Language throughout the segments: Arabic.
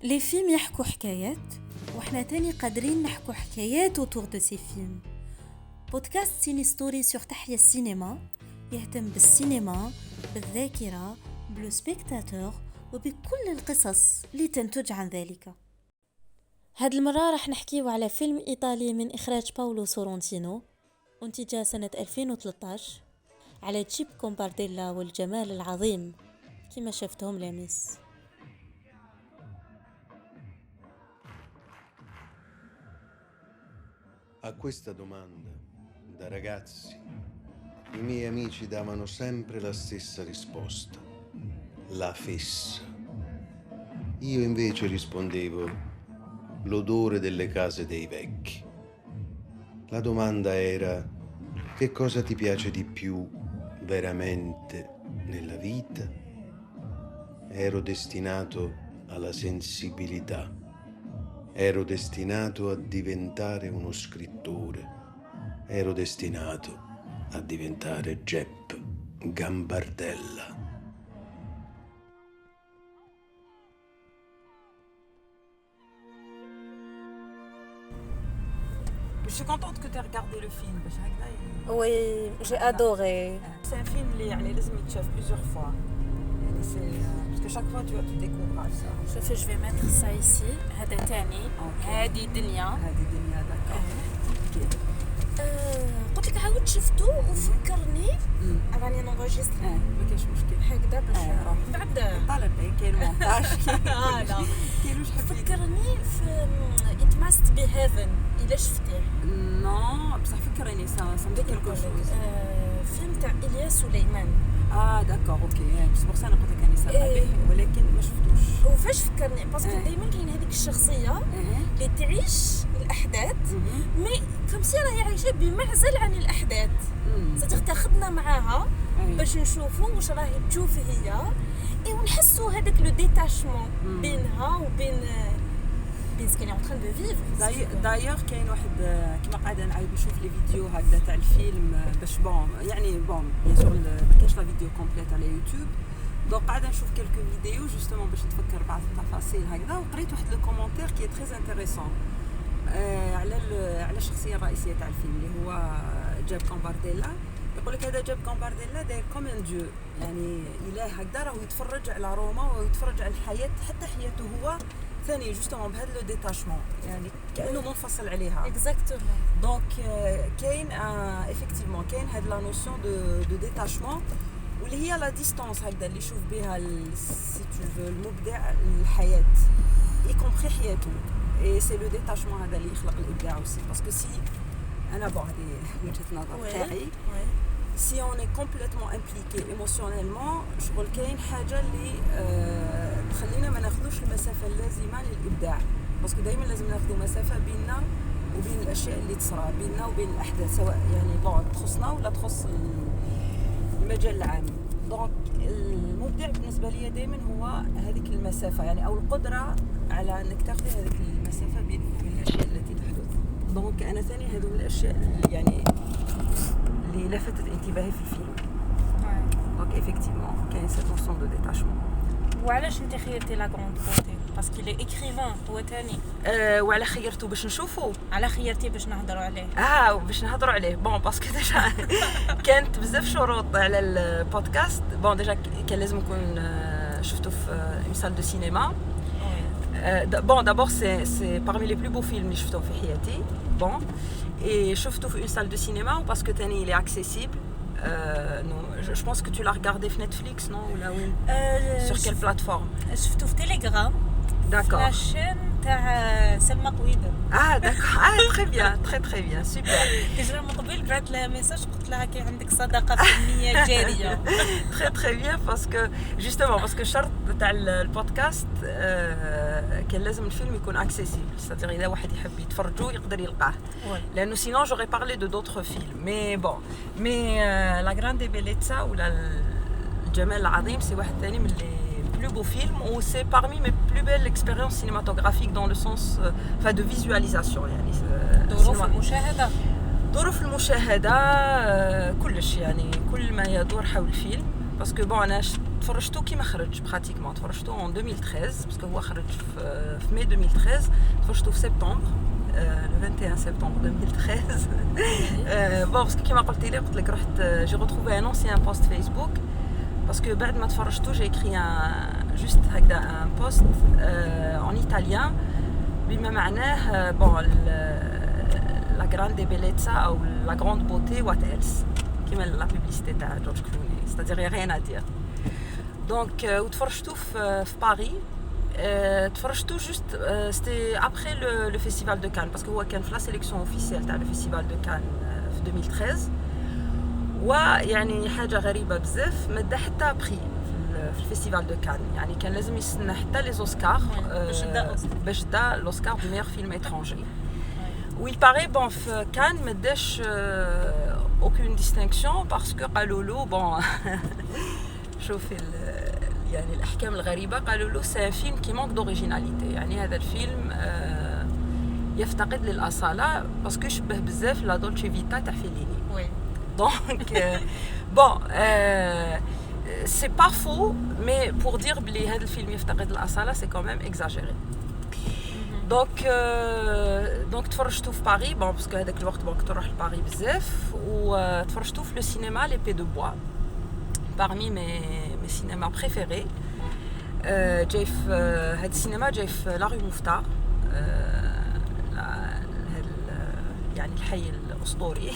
لي فيلم يحكوا حكايات وإحنا تاني قادرين نحكوا حكايات autour de ces films. بودكاست سيني ستوري سور تحيا السينما يهتم بالسينما، بالذاكرة، بالسبيكتاتور وبكل القصص اللي تنتج عن ذلك. هاد المرة راح نحكيو على فيلم إيطالي من إخراج باولو سورونتينو انتج سنة 2013 على جيب كومبارديلا والجمال العظيم كما شفتهم لاميس. A questa domanda, da ragazzi, i miei amici davano sempre la stessa risposta: la fessa. Io invece rispondevo: l'odore delle case dei vecchi. La domanda era: che cosa ti piace di più veramente nella vita? Ero destinato alla sensibilità. Ero destinato a diventare uno scrittore. Ero destinato a diventare Jep Gambardella. Je suis contente que tu aies regardé le film. Oui, j'ai adoré. C'est un film qui لازم يتشاف plusieurs fois. Parce que chaque fois tu vas tout découvrir ça. Je vais mettre ça ici. هذا تاني. هذه دنيا. هذه دنيا d'accord. قلت لك عاود شفتو وفكرني راني نونجستر. ما كاينش مشكل. هكذا باش بعد طالب كاين مونتاج. لا كاين واش حبيت. فكرني في It Must Be Heaven. إلا شفتيه. نو بصح فكرني ça me dit quelque chose. فيلم تاع إلياس سليمان. داكور اوكي بس بصح انا قلت لك اني سامعه به ولكن ما شفتوش. وفاش فكرني باسكو دائما كاين هذيك الشخصيه اللي تعيش الاحداث مي كمسي راهي عايشه بمعزل عن الاحداث. صدق تاخذنا معاها باش نشوفوا واش راهي تشوف هي ونحسوا هذاك لو ديتاشمون بينها وبين سكاني اون تران دو فيفر. دايوغ كاين واحد كيما قاعده نعاود نشوف لي فيديو هكذا تاع الفيلم باش بون يعني بون بيان سور ما كاينش لا فيديو كومبليت على يوتيوب دونك قاعده نشوف كلكو فيديو جوستومون باش نتفكر بعض التفاصيل هكذا وقريت واحد لو كومونتير كي تري انتريسون على الشخصيه الرئيسيه تاع الفيلم اللي هو جاب كومبارديلا. يقول لك هذا جاب كومبارديلا داير كوم ان ديو يعني اله هكذا راهو يتفرج على روما ويتفرج على الحياه حتى حياته هو ثاني جوستومون بهذا لو ديتاشمون يعني كانه منفصل عليها اكزاكتومون. دونك كاين افيكتيفمون كاين هاد لا نوسيون دو ديتاشمون واللي هي لا ديستانس هكذا اللي يشوف بها سي تو فو المبدع الحياه اي كومبري حياته اي سي لو ديتاشمون هذا اللي يخلق الابداع aussi باسكو سي انا بون هذه وجهه نظر تاعي si on est complètement impliqué émotionnellement شغل كاين حاجه اللي تخلينا ما ناخذوش المسافه اللازمه للابداع باسكو دائما لازم ناخذوا مسافه بيننا وبين الاشياء اللي تصرى بيننا وبين الاحداث سواء يعني بون تخصنا ولا تخص المجال العام. دونك المبدع بالنسبه لي دائما هو هذيك المسافه يعني او القدره على انك تاخذي هذيك المسافه بين الاشياء التي تحدث. دونك انا ثاني هذو من الاشياء يعني اللي لفتت انتباهي في الفيلم. دونك ايفيكتيفمون كاين سيت نوسيون دو ديتاشمون. وعلاش انت خيرتي لا غروند بوتي باسكو لي ايكريفان هو ثاني وعلى خيرته باش نشوفه على خيرتي باش نهضروا عليه باش نهضروا عليه بون باسكو ديجا كانت بزاف شروط على البودكاست. بون ديجا كان لازم نكون شفته في اون سال دو سينما. بون دابور سي parmi les plus beaux films اللي شفتهم في حياتي. بون et شفته في une salle de cinéma parce que تاني il est accessible. Non, je pense que tu l'as regardé sur Netflix, non ou là où sur quelle plateforme? شفته في تيليجرام. D'accord. La chaîne تاع سلمى قويدة. D'accord. Très bien, très bien, super. déjà من قبل بعثت لها ميساج قلت لها كي عندك صداقة فنية جارية. Très bien parce que justement parce que شرط تاع البودكاست كان لازم الفيلم يكون accessible. c'est-à-dire إذا واحد يحب يتفرجوا يقدر يلقاه. لأنه sinon j'aurais parlé de d'autres films. Mais bon, la grande bellezza ولا الجمال العظيم c'est واحد ثاني من plus beau film ou c'est parmi mes plus belles expériences cinématographiques dans le sens de visualisation يعني ظروف المشاهدة كلش يعني كل ما يدور حول الفيلم باسكو بون انا تفرجتو كيما خرج براتيكمون تفرجتو en 2013 باسكو هو خرج في ماي 2013 تفرجتو في سبتمبر le 21 septembre 2013 bon parce que كيما قلتي لي قلت لك رحت j'ai retrouvé un ancien post Facebook parce que بعد ما تفرجتو j'ai écrit un juste هكذا un post en italien بما معناه bon la grande bellezza او la grande beauté what else كيما la publicité تاع جورج كلوني c'est-à-dire y a rien à dire donc وتفرجتو في باريس تفرجتو juste c'était après le festival de Cannes parce que هو كان في la sélection officielle تاع le festival de Cannes في 2013 ويعني حاجه غريبه بزاف ما دا حتى بري في الفيستيفال دو كان يعني كان لازم يستنى حتى لي اوسكار باش دا لوسكار دو ميور فيلم اترونجي ويل باغي بون في كان ما داش aucune distinction parce que قالوا له بون شوفي يعني الاحكام الغريبه قالوا له سي فيلم كي مونك دوريجيناليتي يعني هذا الفيلم يفتقد للاصاله باسكو يشبه بزاف لا دولتشي فيتا تاع فيليني وي دونك بون c'est pas faux mais pour dire بلي هذا الفيلم يفتقد الاصاله c'est quand même exagéré دونك تفرجتو في باريس بون باسكو هذاك الوقت بون كنت نروح لباريس بزاف وتفرجتو في لو سينما لي بي دو بوا parmi mes cinémas préférés جاي في هذا السينما جاي في لا رue مفتار يعني الحي الاسطوري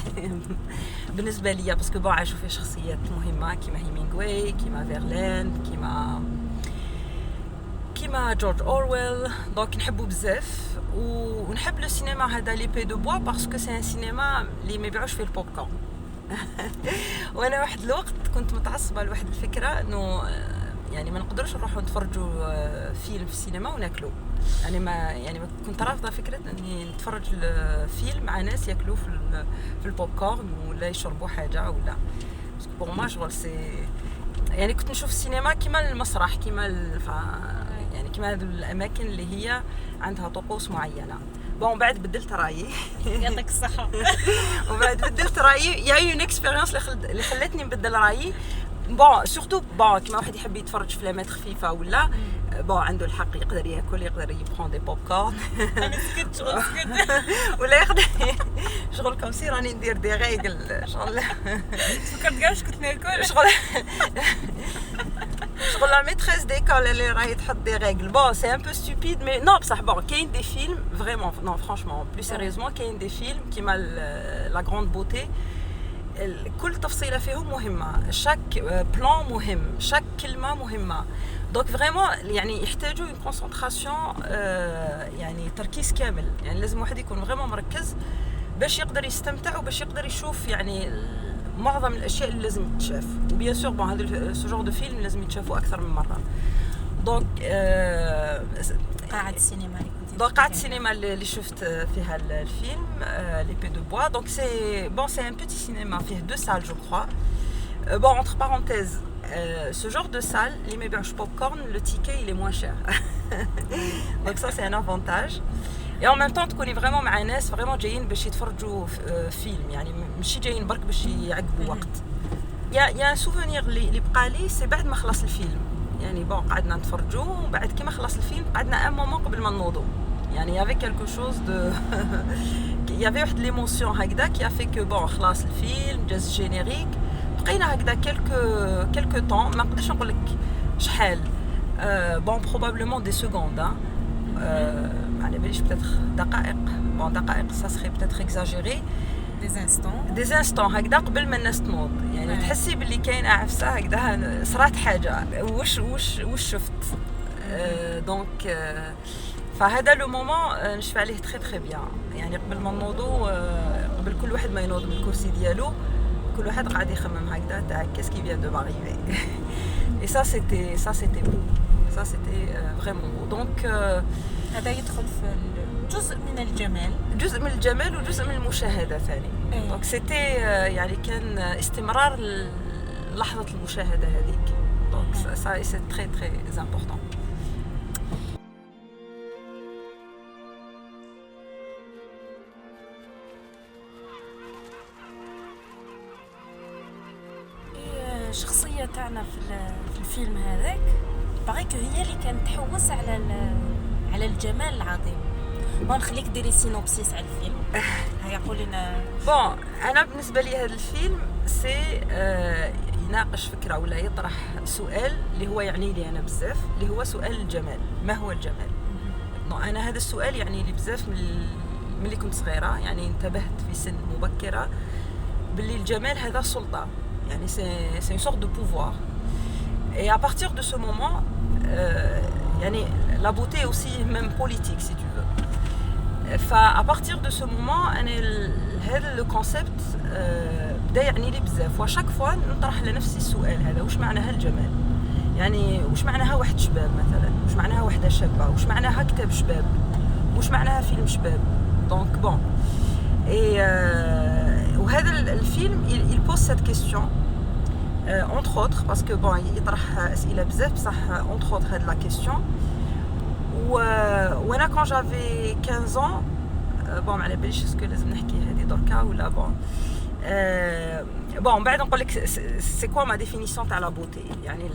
بالنسبه ليا باسكو بون عاشوا فيه شخصيات مهمه كيما هيمينغواي كيما فيرلين كيما جورج اورويل دونك نحبو بزاف ونحب لو سينما هذا لي بي دو بوا باسكو سي ان سينما اللي ما يبيعوش فيه البوب كورن وانا واحد الوقت كنت متعصبه لواحد الفكره انه يعني ما نقدرش نروحوا نتفرجوا فيلم في السينما وناكلوا يعني ما كنت رافضه فكره اني نتفرج الفيلم مع ناس ياكلوا في البوب كورن ولا يشربوا حاجه ولا بور ما شغل سي يعني كنت نشوف السينما كيما المسرح كيما يعني كيما هذو الاماكن اللي هي عندها طقوس معينه بون بعد بدلت رايي يعطيك الصحه وبعد بدلت رايي يا اون اكسبيريونس اللي خلتني نبدل رايي بون سورتو بون كيما واحد يحب يتفرج فيلمات خفيفه ولا بون عنده الحق يقدر ياكل يقدر يبرون دي بوب كورن انا سكت ولا يقدر شغل كوم سي راني ندير دي ريغل شغل فكرت كاع واش كنت ناكل شغل لا ميتريس ديكول اللي راهي تحط دي ريغل بون سي ان بو ستوبيد مي نو بصح بون كاين دي فيلم فريمون نو فرانشمون بلو سيريوزمون كاين دي فيلم كيما لا غروند بوتي كل تفصيله فيهم مهمه شاك بلان مهم شاك كلمه مهمه دونك فريمون يعني يحتاجوا اون كونسونطراسيون يعني تركيز كامل يعني لازم واحد يكون فريمون مركز باش يقدر يستمتع وباش يقدر يشوف يعني معظم الاشياء اللي لازم تتشاف وبيان سور بون هذا سو جور دو فيلم لازم يتشافوا اكثر من مره دونك قاعة السينما دونك قاعة السينما اللي شفت فيها الفيلم لي بي دو بوا دونك سي بون سي ان بيتي سينما فيه دو سال جو كخوا بون انتر بارونتيز ce genre de salle اللي ما يبيعوش بوب كورن لو تيكي il est moins cher donc ça c'est un avantage et en même temps تكوني فريمون مع ناس فريمون جايين باش يتفرجوا فيلم يعني ماشي جايين برك باش يعقبوا وقت يا سوفونير اللي بقى لي سي بعد ما خلص الفيلم يعني بون قعدنا نتفرجوا وبعد كيما خلص الفيلم قعدنا ان مومون قبل ما نوضوا يعني يافي كالكو شوز دو يافي واحد ليموسيون هكذا كي افي كو بون خلاص الفيلم جاز جينيريك بقينا هكذا كالكو طون ما نقدرش نقول لك شحال بون بروبابلمون دي سكوند ما على باليش بتاتر دقائق بون دقائق سا سري بتاتر اكزاجيري دي انستون هكذا قبل ما الناس تنوض يعني تحسي باللي كاينه عفسه هكذا صرات حاجه واش شفت دونك فهذا لو مومون نشفى عليه تري تري بيان يعني قبل ما نوضوا قبل كل واحد ما ينوض من الكرسي ديالو كل واحد قاعد يخمم هكذا تاع كيس كي فيان دو ماريفي اي سا سيتي بو سا سيتي فريمون بو دونك هذا يدخل في جزء من الجمال وجزء من المشاهده ثاني دونك سيتي يعني كان استمرار لحظه المشاهده هذيك دونك سا سي تري تري امبورطون الشخصيه تاعنا في الفيلم هذاك باغيك هي اللي كانت تحوس على الجمال العظيم. ما نخليك ديري سينوبسيس على الفيلم. هيا قولي لنا. بون انا بالنسبه لي هذا الفيلم سي يناقش فكره ولا يطرح سؤال اللي هو يعني لي انا بزاف، اللي هو سؤال الجمال. ما هو الجمال؟ انا هذا السؤال يعني لي بزاف ملي كنت صغيره، يعني انتبهت في سن مبكره باللي الجمال هذا سلطه، يعني سي une sorte de pouvoir. Et à partir de ce moment يعني la beauté est aussi même politique si tu veux. فا à partir de ce moment انا هذا لو كونسيبت بدا يعني لي بزاف، وشاك فوا نطرح لنفسي السؤال هذا: واش معناها الجمال؟ يعني واش معناها واحد شباب مثلا، واش معناها وحده شابه، واش معناها كتاب شباب، واش معناها فيلم شباب. دونك بون اي وهذا الفيلم il pose cette question entre autres parce que bon يطرح اسئله بزاف بصح entre autres هاد لا question. وانا quand j'avais 15 ans bon ما على باليش اسكو لازم نحكي هذه دركا ولا بون بعد نقول لك سي كوا ما ديفينيسيون تاع لا بوتي، يعني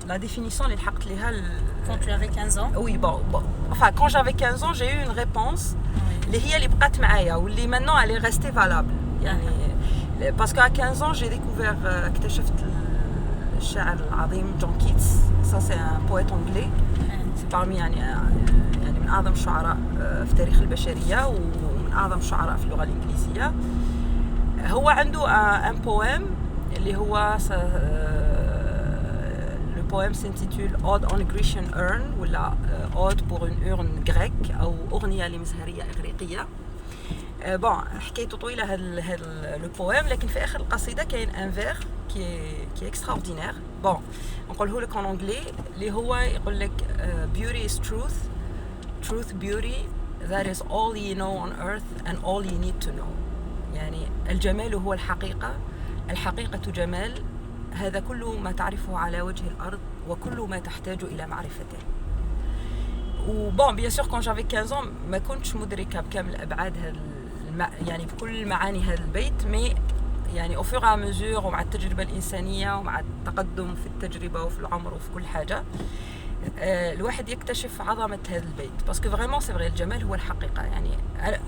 la définition اللي لحقت ليها quand tu avais 15 ans. Oui bon enfin quand j'avais 15 ans j'ai eu une réponse اللي هي اللي بقات معايا واللي maintenant elle est restée valable. يعني parce qu'à 15 ans j'ai découvert اكتشفت الشاعر العظيم جون كيتس. ça c'est un poète anglais parmi يعني من اعظم الشعراء في تاريخ البشريه ومن اعظم الشعراء في اللغه الانجليزيه. هو عنده ان بويم اللي هو le poème s'intitule Ode on a Grecian urn ولا Ode pour une urne grecque او اغنيه لمزهريه اغريقيه. بون حكايته طويله هذا لو بويم، لكن في اخر القصيده كاين ان فير كي اكستراوردينير. بون نقوله لك en anglais اللي هو يقول لك beauty is truth beauty that is all you know on earth and all you need to know. يعني الجمال هو الحقيقة جمال، هذا كل ما تعرفه على وجه الأرض وكل ما تحتاج إلى معرفته. وبون بيان سور كون جافي 15 ans ما كنتش مدركة بكامل أبعاد يعني بكل معاني هذا البيت، مي يعني au fur et à mesure ومع التجربة الإنسانية ومع التقدم في التجربة وفي العمر وفي كل حاجة الواحد يكتشف عظمة هذا البيت. باسكو فريمون سي فري الجمال هو الحقيقة، يعني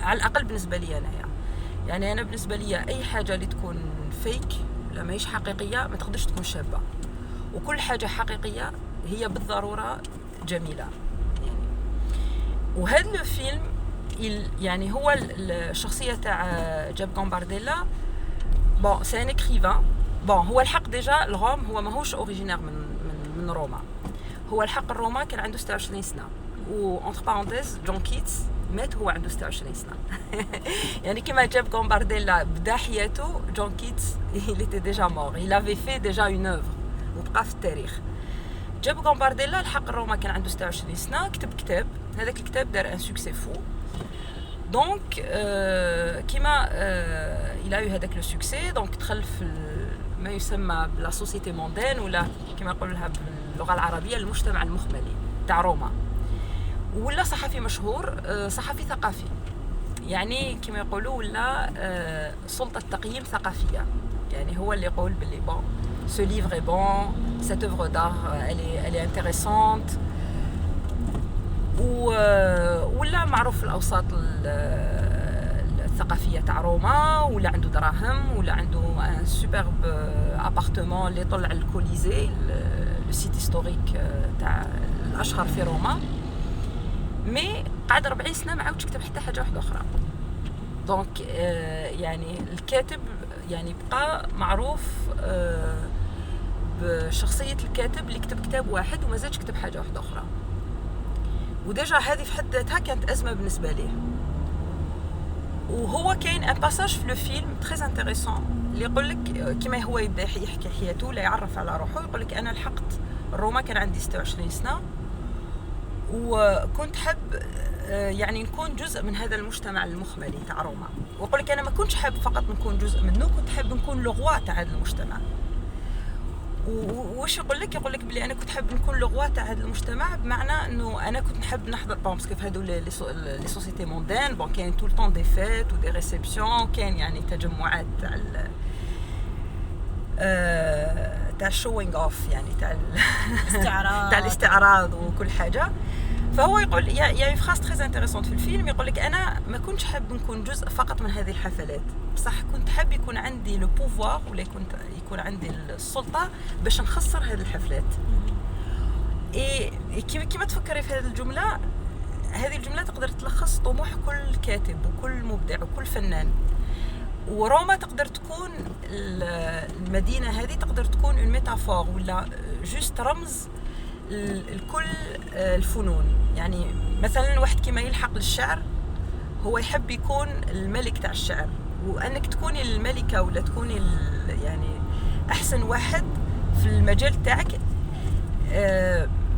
على الأقل بالنسبة لي أنا يعني أنا بالنسبة لي أي حاجة اللي تكون فيك ولا ماهيش حقيقية ما تقدرش تكون شابة، وكل حاجة حقيقية هي بالضرورة جميلة. يعني وهذا الفيلم يعني هو الشخصية تاع جاب غامبارديلا. بون سي ان اكريفان. بون هو الحق ديجا الغوم هو ماهوش اوريجينير من روما، هو الحق الروما كان عنده 26 سنة، و اونتر بارونتيز جون كيتس مات هو عنده 26 سنة. يعني كما جاب غامبارديلا بدا حياته، جون كيتس il était déjà mort, il avait fait déjà une œuvre وبقى في التاريخ. جاب غامبارديلا الحق الروما كان عنده 26 سنة، كتب كتاب، هذاك الكتاب دار ان سوكسي فو. دونك كيما il a eu هذاك لو سوكسي، دونك دخل في ما يسمى بلا سوسيتي موندين ولا كيما يقولوا باللغة العربية المجتمع المخملي تاع روما، ولا صحفي مشهور، صحفي ثقافي، يعني كما يقولوا ولا سلطة تقييم ثقافية. يعني هو اللي يقول باللي بون ce livre est bon, cette œuvre d'art elle est intéressante. ولا معروف في الأوساط الثقافية تاع روما، ولا عنده دراهم، ولا عنده ان سوبرب ابارتمون اللي يطلع الكوليزي لو سيت هيستوريك تاع الأشهر في روما. مي قعد 40 سنة ما عاودش كتب حتى حاجة واحدة أخرى. دونك يعني الكاتب يعني بقى معروف بشخصية الكاتب اللي كتب كتاب واحد وما زادش كتب حاجة واحدة أخرى. وديجا هذه في حد ذاتها كانت أزمة بالنسبة ليه. وهو كاين ان باساج في لو فيلم تري انتريسون اللي يقول لك كيما هو يبدا يحكي حياته ولا يعرف على روحه، يقول لك انا لحقت روما كان عندي 26 سنة وكنت حب يعني نكون جزء من هذا المجتمع المخملي تاع روما. ويقول لك انا ما كنتش حاب فقط نكون جزء منه، كنت حاب نكون لغوا تاع هذا المجتمع. وش يقول لك بلي انا كنت حاب نكون لغوا تاع هذا المجتمع، بمعنى انه انا كنت نحب نحضر باسكو في هذو لي سوسيتي موندين بون كاين طول طون دي فيت ودي ريسبسيون، كاين يعني تجمعات تاع تاع الشوينغ اوف يعني تاع استعراض تاع الاستعراض وكل حاجه. فهو يقول يا فراس تري انتريسونت في الفيلم، يقول لك انا ما كنتش حاب نكون جزء فقط من هذه الحفلات، بصح كنت حاب يكون عندي لو بوفوار ولا يكون عندي السلطه باش نخسر هذه الحفلات. كيما تفكري في هذه الجمله تقدر تلخص طموح كل كاتب وكل مبدع وكل فنان. وروما تقدر تكون المدينه هذه تقدر تكون اون ميتافور ولا جوست رمز لكل الفنون. يعني مثلا واحد كيما يلحق للشعر هو يحب يكون الملك تاع الشعر، وانك تكوني الملكه ولا تكوني يعني احسن واحد في المجال تاعك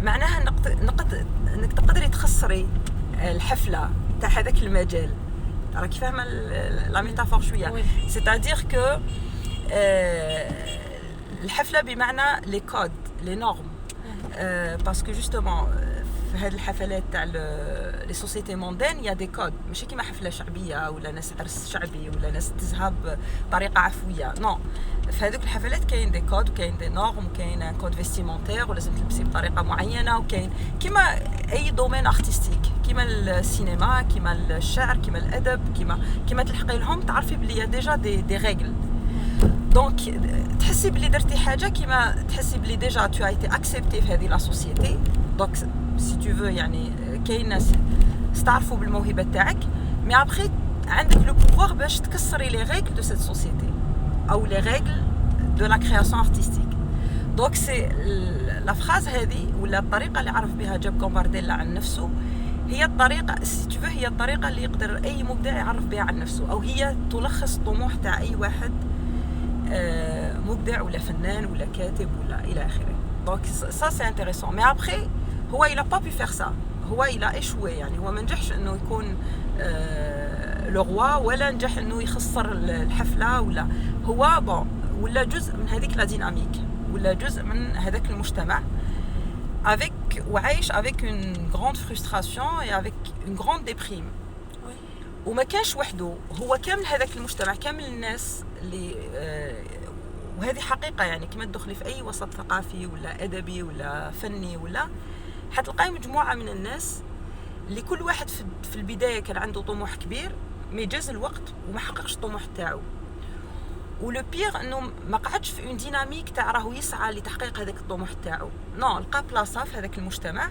معناها انك تقدري تخسري الحفله تاع هذاك المجال. راكي فاهمه لا ميتافور شويه؟ سيتادير كو الحفله بمعنى لي كود لي نورم، باسكو جوستومون في هذه الحفلات تاع لي سوسيتي موندين يا دي كود، ماشي كيما حفله شعبيه ولا ناس عرس شعبي ولا ناس تذهب بطريقه عفويه. نو، في هذوك الحفلات كاين دي كود وكاين دي نورم وكاين ان كود فيستيمونتير ولازم تلبسي بطريقه معينه، وكاين كيما اي دومين ارتستيك كيما السينما كيما الشعر كيما الادب كيما تلحقي لهم تعرفي بلي ديجا دي ريغل. دونك تحسي بلي درتي حاجه كيما تحسي بلي ديجا تو ايتي اكسبتي في هذه لا سوسيتي. دونك سي تو فو يعني كاين ناس استعرفوا بالموهبه تاعك، مي ابخي عندك لو بوفوار باش تكسري لي ريغل دو سيت سوسيتي او لي ريغل دو لا كرياسيون ارتستيك. دونك سي لا فراز هذه ولا الطريقه اللي عرف بها جاب كومبارديلا عن نفسه هي الطريقه سي تو فو هي الطريقه اللي يقدر اي مبدع يعرف بها عن نفسه، او هي تلخص الطموح تاع اي واحد مبدع ولا فنان ولا كاتب ولا الى اخره. دونك سا سي انتريسون. مي ابخي هو il a pas pu faire ça، هو il a échoué، يعني هو ما نجحش انه يكون لو روا ولا نجح انه يخسر الحفله، ولا هو بون ولا جزء من هذيك لا ديناميك ولا جزء من هذاك المجتمع avec وعايش avec une grande frustration et avec une grande déprime. وما كانش وحده، هو كامل هذاك المجتمع كامل الناس اللي وهذه حقيقه يعني كما تدخلي في اي وسط ثقافي ولا ادبي ولا فني ولا حتلقاي مجموعه من الناس اللي كل واحد في البدايه كان عنده طموح كبير مي جاز الوقت وما حققش الطموح تاعو. ولو بيغ انه ما قعدش في اون ديناميك تاع راهو يسعى لتحقيق هذاك الطموح تاعو، نو لقى بلاصه في هذاك المجتمع،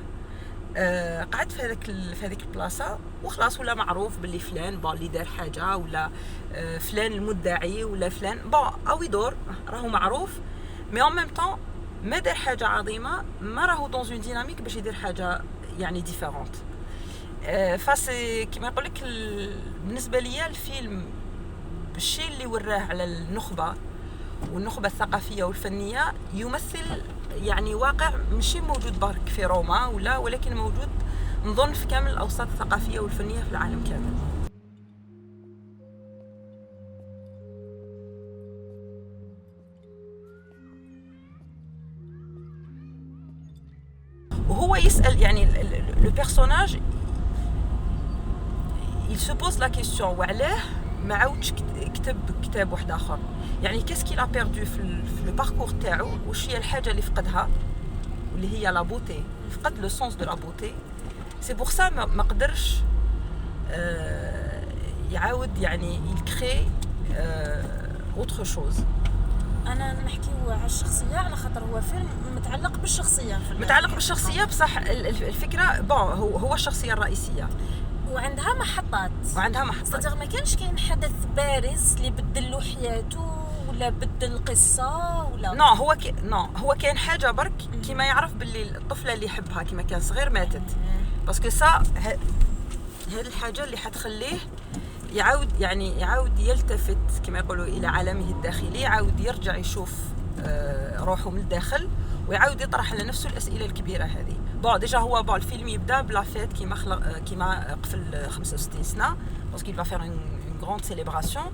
قعد في هذيك البلاصه وخلاص ولا معروف باللي فلان بون اللي دار حاجه ولا فلان المدعي ولا فلان بون او يدور راهو معروف، مي ان ميم طون ما دار حاجه عظيمه، ما راهو دون اون ديناميك باش يدير حاجه يعني ديفيرونت. فاسي كيما يقول لك بالنسبه ليا الفيلم الشيء اللي وراه على النخبه والنخبه الثقافيه والفنيه يمثل يعني واقع ماشي موجود برك في روما ولا، ولكن موجود نظن في كامل الاوساط الثقافيه والفنيه في العالم كامل. وهو يسال يعني لو بيرسوناج il se pose la question وعلاه ما عاودش كتب كتاب واحد اخر، يعني كاسكي لا بيردو في لو باركور تاعو، واش هي الحاجه اللي فقدها واللي هي لا بوتي، فقد لو سونس دو لا بوتي. سي بور سا ما قدرش يعاود يعني يكري اوتر شوز. انا نحكيو على الشخصيه على خاطر هو فيلم متعلق بالشخصيه، بصح الفكره بون هو الشخصيه الرئيسيه وعندها محطات صدق ما كانش كاين حدث بارز اللي بدل له حياته ولا بدل القصه ولا هو كاين حاجه برك كيما يعرف باللي الطفله اللي يحبها كيما كان صغير ماتت، باسكو سا هذه الحاجه اللي حتخليه يعاود يلتفت كما يقولوا الى عالمه الداخلي، يعاود يرجع يشوف روحه من الداخل ويعاود يطرح على نفسه الاسئله الكبيره هذه. بون ديجا هو بون الفيلم يبدا بلا فيت كيما قفل 65 سنه باسكو il va faire une grande célébration،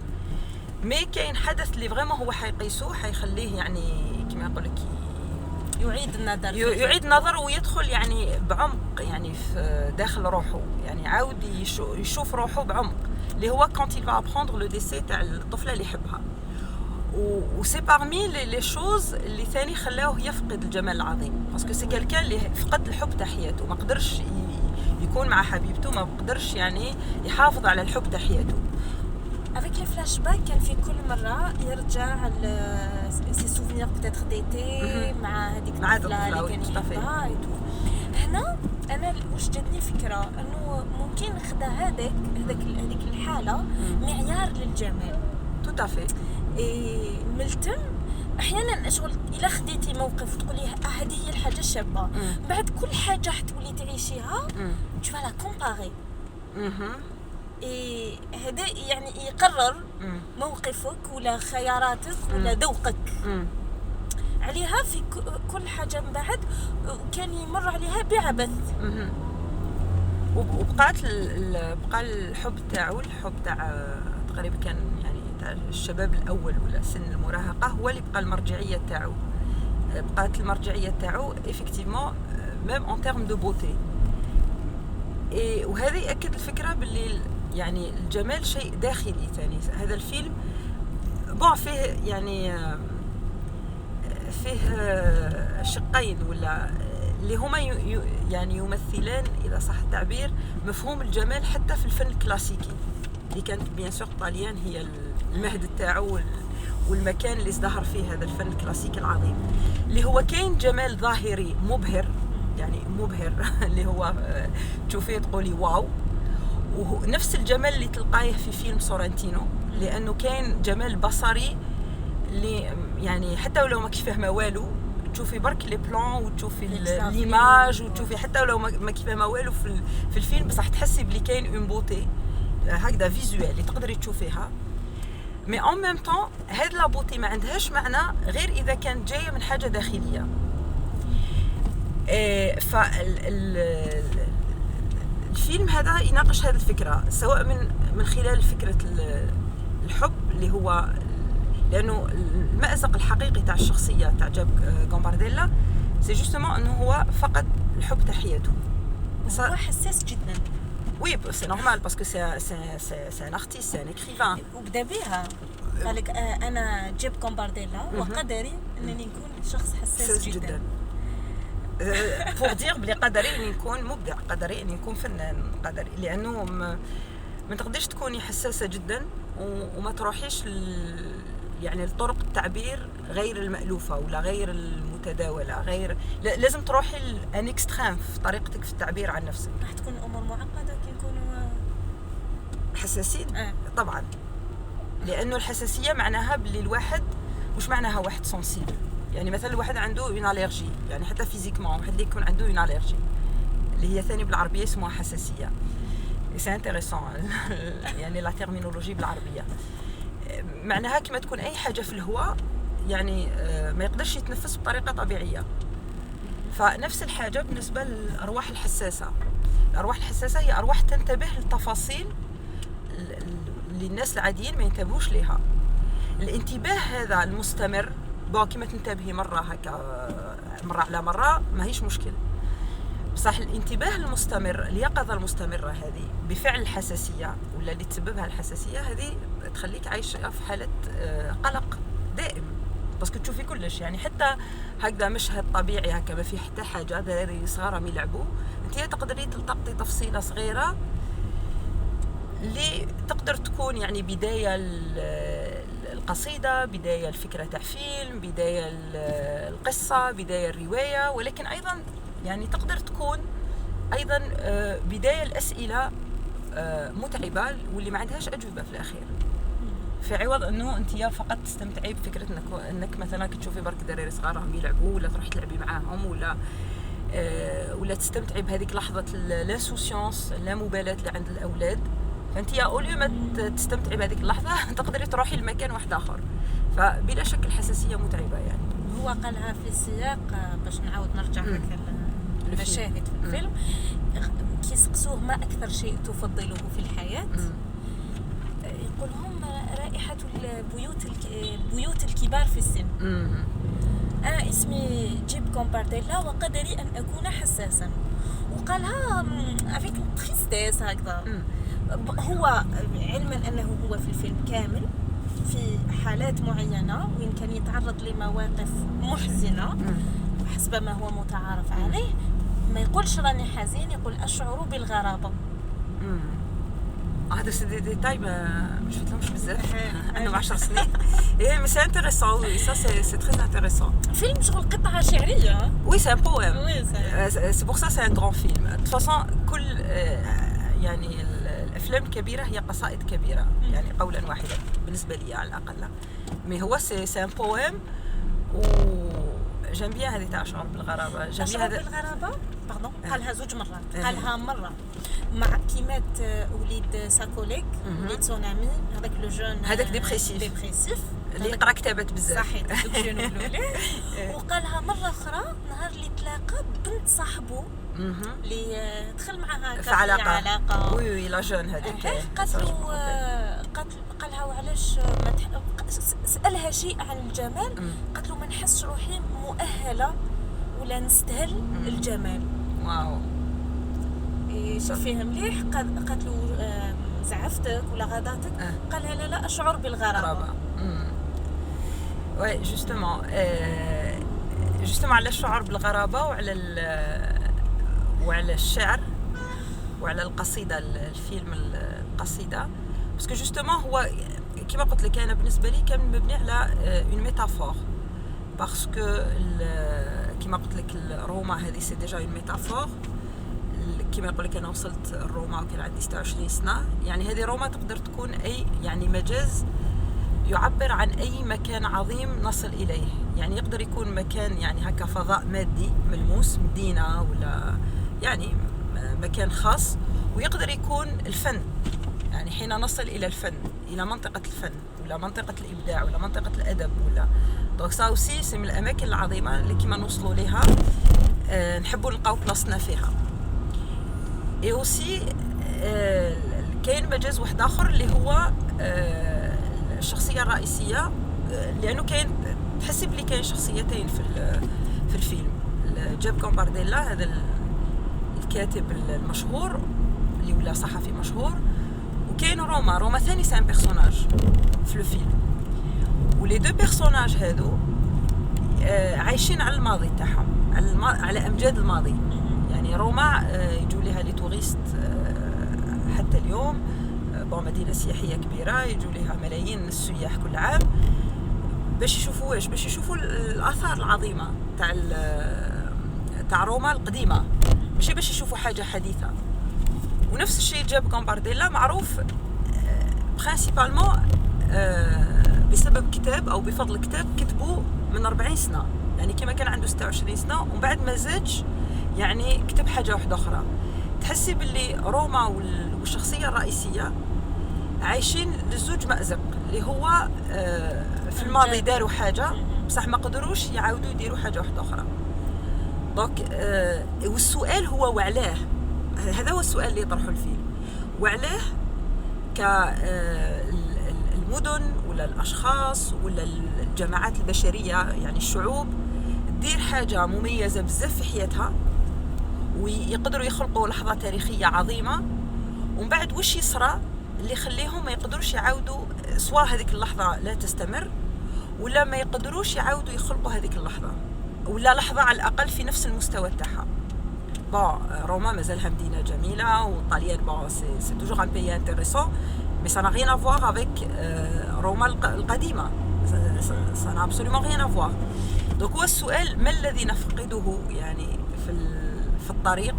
مي كاين حدث اللي فريمون هو حيقيسوه حيخليه يعني كيما يقول لك يعيد النظر ويدخل يعني بعمق يعني في داخل روحه، يعني عاود يشوف روحه بعمق اللي هو quand il va apprendre le décès تاع الطفله اللي يحبها. وسي بارمي لي شوز اللي ثاني خلاوه يفقد الجمال العظيم، باسكو سي كالكان اللي فقد الحب تاع حياته، ما قدرش يكون مع حبيبته، ما قدرش يعني يحافظ على الحب تاع حياته. افيك لي فلاش باك كان في كل مره يرجع سي سوفينير بوتيتر ديتي مع هذيك الطفله اللي كان يحبها. هنا انا واش جاتني الفكره انه ممكن خدا هذيك الحاله معيار للجمال. تو تافي. ملتم احيانا شغل الا خديتي موقف وتقولي هذه هي الحاجه الشابه، بعد كل حاجه حتولي تعيشيها تو لا كومباري. هذا يعني يقرر موقفك ولا خياراتك ولا ذوقك عليها في كل حاجه من بعد، وكان يمر عليها بعبث. وبقى الحب تاعو، الحب تاع تقريبا كان يعني تاع الشباب الاول ولا سن المراهقه، هو اللي بقى المرجعيه تاعو. بقات المرجعيه تاعو ايفيكتيفمون ميم اون تيرم دو بوتي. وهذا ياكد الفكره باللي يعني الجمال شيء داخلي ثاني. هذا الفيلم بون فيه يعني فيه شقين ولا اللي هما يعني يمثلان اذا صح التعبير مفهوم الجمال حتى في الفن الكلاسيكي اللي كانت بيان سور طاليان هي المهد تاعو والمكان اللي ازدهر فيه هذا الفن الكلاسيكي العظيم، اللي هو كاين جمال ظاهري مبهر، يعني مبهر اللي هو تشوفيه تقولي واو، ونفس الجمال اللي تلقاه في فيلم سورنتينو، لانه كاين جمال بصري اللي يعني حتى ولو ما كيف فاهمه والو تشوفي برك لي بلان وتشوفي ليماج وتشوفي حتى ولو ما كيف فاهمه والو في الفيلم، بصح تحسي بلي كاين اون بوتي هكذا فيزوال اللي تقدري تشوفيها. مي اون ميم طون هاد لا بوتي ما عندهاش معنى غير اذا كانت جايه من حاجه داخليه. الفيلم هذا يناقش هذه الفكره، سواء من خلال فكره الحب اللي هو لانه المأزق الحقيقي تاع الشخصيه تاع جاب غامبارديلا سي جوستومون انه هو فقد الحب تاع حياته. هو حساس جدا. وي سي نورمال باسكو سي ان ارتيست، سي ان اكريفان. وبدا بها قال لك انا جاب غامبارديلا وقدري انني نكون شخص حساس جدا. بور دير بلي قدري اني نكون مبدع، قدري اني نكون فنان، قدري لانه ما تقدرش تكوني حساسه جدا وما تروحيش يعني الطرق التعبير غير المألوفه ولا غير المتداوله، غير لازم تروحي ان اكستريم في طريقتك في التعبير عن نفسك. راح تكون الامور معقده كي نكونوا حساسين. طبعا لانه الحساسيه معناها باللي الواحد مش معناها واحد سنسيبل، يعني مثلا الواحد عنده اون اليرجي، يعني حتى فيزيكمون واحد اللي يكون عنده اون اليرجي اللي هي ثاني بالعربيه اسمها حساسيه. سي انتريسون يعني لا تيرمينولوجي بالعربيه معناها كما تكون اي حاجه في الهواء يعني ما يقدرش يتنفس بطريقه طبيعيه. فنفس الحاجه بالنسبه للارواح الحساسه. الارواح الحساسه هي ارواح تنتبه للتفاصيل اللي الناس العاديين ما ينتبهوش ليها. الانتباه هذا المستمر كما تنتبهي مره هكا مره على مره ما هيش مشكل، بصح الانتباه المستمر، اليقظه المستمره هذه بفعل الحساسيه ولا اللي تسببها الحساسيه هذه تخليك عايشه في حاله قلق دائم، باسكو تشوفي كلش يعني حتى هكذا مشهد طبيعي هكا ما فيه حتى حاجه، دراري صغار يلعبوا انت تقدري تلتقطي تفصيله صغيره اللي تقدر تكون يعني بدايه القصيدة، بداية الفكرة تاع فيلم، بداية القصة، بداية الرواية، ولكن أيضا يعني تقدر تكون أيضا بداية الأسئلة متعبة واللي ما عندهاش أجوبة في الأخير، في عوض أنه أنت فقط تستمتعي بفكرة أنك مثلا كتشوفي برك دراري صغار راهم يلعبوا ولا تروحي تلعبي معاهم ولا تستمتعي بهذيك لحظة الانسوسيونس، اللامبالاة اللي عند الأولاد. فانت يا اوليو ما تستمتعي بهذيك اللحظه تقدري تروحي لمكان واحد اخر، فبلا شك الحساسيه متعبه. يعني هو قالها في السياق باش نعاود نرجع هكا المشاهد في الفيلم كي سقسوه ما اكثر شيء تفضله في الحياه يقول هم رائحه البيوت الكبار في السن. انا اسمي جيب غامبارديلا وقدري ان اكون حساسا، وقالها افيك تريستيس هكذا. هو علما انه هو في الفيلم كامل في حالات معينة وين كان يتعرض لمواقف محزنة حسب ما هو متعارف عليه ما يقولش راني حزين، يقول أشعر بالغرابة. هذا سي دي ديتاي ما شفتهمش بزاف انا 10 سنين. ايه مي سي انتريسون، وي سا سي تري انتريسون. فيلم شغل قطعة شعرية. وي سي ان بويم، وي سي بور سا سي ان غران فيلم. دو فاصون كل يعني الافلام الكبيره هي قصائد كبيره، يعني قولا واحدا بالنسبه لي على الاقل. مي هو سي ان بويم، و جيم بيان هذه تاع أشعر بالغرابة. أشعر بالغرابة باردون قالها زوج مرات. قالها مرة مع كي مات وليد ساكوليك، وليد سونامي، هذاك لو جون هذاك ديبريسيف اللي يقرا كتابات بزاف. صحيح دوك شنو نقولوا ليه. وقالها مرة أخرى نهار اللي تلاقى بنت صاحبه اللي دخل معها في علاقة. وي لا جون هذيك قالها وعلاش سألها شيء عن الجمال، قالت له ما نحسش روحي مؤهلة ولا نستاهل الجمال. واو شافيه مليح. قالت له زعفتك ولا غضاتك؟ قالها لا أشعر بالغرابة. وي جوستومون على الشعور بالغرابة وعلى الشعر وعلى القصيدة، الفيلم القصيدة. باسكو جوستومون هو كما قلت لك انا بالنسبه لي كان مبني على اون ميتافور، باسكو كما قلت لك روما هذه سي ديجا اون ميتافور. كما يقول لك انا وصلت روما وكان عندي 26 سنه، يعني هذه روما تقدر تكون اي يعني مجاز يعبر عن اي مكان عظيم نصل اليه. يعني يقدر يكون مكان يعني هكا فضاء مادي ملموس، مدينه ولا يعني مكان خاص، ويقدر يكون الفن. يعني حين نصل إلى الفن، إلى منطقة الفن ولا منطقة الإبداع ولا منطقة الأدب ولا دونك سا أوسي سي من الأماكن العظيمة اللي كيما نوصلوا ليها نحبوا نلقاو بلاصتنا فيها. إي أوسي كاين مجاز واحد آخر اللي هو الشخصية الرئيسية، لأنه كاين تحسي بلي كاين شخصيتين في الفيلم. جاب كومبارديلا هذا الكاتب المشهور اللي ولا صحفي مشهور، وكاين روما ثاني سان بيرسوناج في الفيلم. ولي دو بيرسوناج هادو عايشين على الماضي تاعهم، على امجاد الماضي. يعني روما يجوا لها لي توريست حتى اليوم، مدينه سياحيه كبيره يجوا لها ملايين السياح كل عام باش يشوفوا باش يشوفوا الاثار العظيمه تاع روما القديمه، ماشي باش يشوفوا حاجه حديثه. ونفس الشيء جاب كومبارديلا معروف برينسيبالمون بسبب كتاب او بفضل كتاب كتبوه من 40 سنه. يعني كما كان عنده 26 سنه ومن بعد ما زادش يعني كتب حاجه واحده اخرى. تحسي باللي روما والشخصيه الرئيسيه عايشين للزوج مأزق، اللي هو في الماضي داروا حاجه بصح ما قدروش يعاودوا يديروا حاجه واحده اخرى. دونك والسؤال هو وعلاه، هذا هو السؤال اللي يطرحه الفيلم، وعلاه كالمدن ولا الأشخاص ولا الجماعات البشرية يعني الشعوب تدير حاجة مميزة بزاف في حياتها ويقدروا يخلقوا لحظة تاريخية عظيمة، ومن بعد وش يصرى اللي يخليهم ما يقدروش يعاودوا، سواء هذيك اللحظة لا تستمر ولا ما يقدروش يعاودوا يخلقوا هذيك اللحظة ولا لحظة على الأقل في نفس المستوى تاعها. روما مازالها مدينة جميلة، والطاليان c'est toujours un pays intéressant, mais ça n'a rien à voir avec روما القديمة. ça n'a absolument rien à voir. donc هو السؤال ما الذي نفقده يعني في الطريق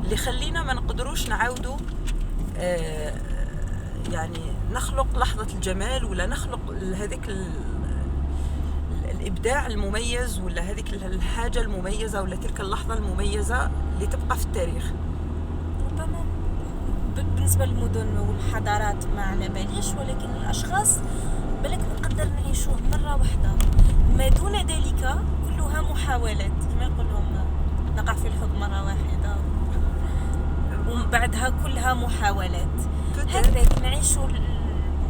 اللي خلينا ما نقدروش نعاودوا يعني نخلق لحظة الجمال ولا نخلق هذيك الإبداع المميز ولا هذيك الحاجة المميزة ولا تلك اللحظة المميزة اللي تبقى في التاريخ. ربما بالنسبة للمدن والحضارات ما على باليش، ولكن الأشخاص بالك نقدر نعيشوه مرة واحدة، ما دون ذلك كلها محاولات. كما يقولهم نقع في الحب مرة واحدة ومن بعدها كلها محاولات. هكذاك نعيشوا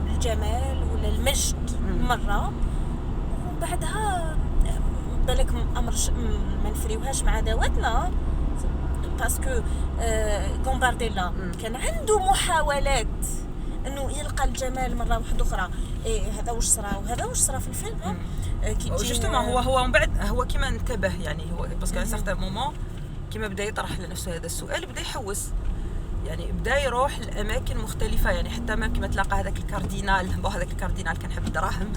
الجمال ولا المجد مرة بعدها بالك امر ما نفريوهاش مع دواتنا، باسكو كومبارديلا كان عنده محاولات انه يلقى الجمال مره واحده اخرى، ايه هذا واش صرا وهذا واش صرا في الفيلم. كي جوستومون هو من بعد هو كيما انتبه يعني هو باسكو ان سارتان مومون كيما بدا يطرح لنفسه هذا السؤال بدا يحوس يعني بدا يروح لاماكن مختلفه يعني حتى ما كيما تلاقى هذاك الكاردينال هذاك الكاردينال كان حب الدراهم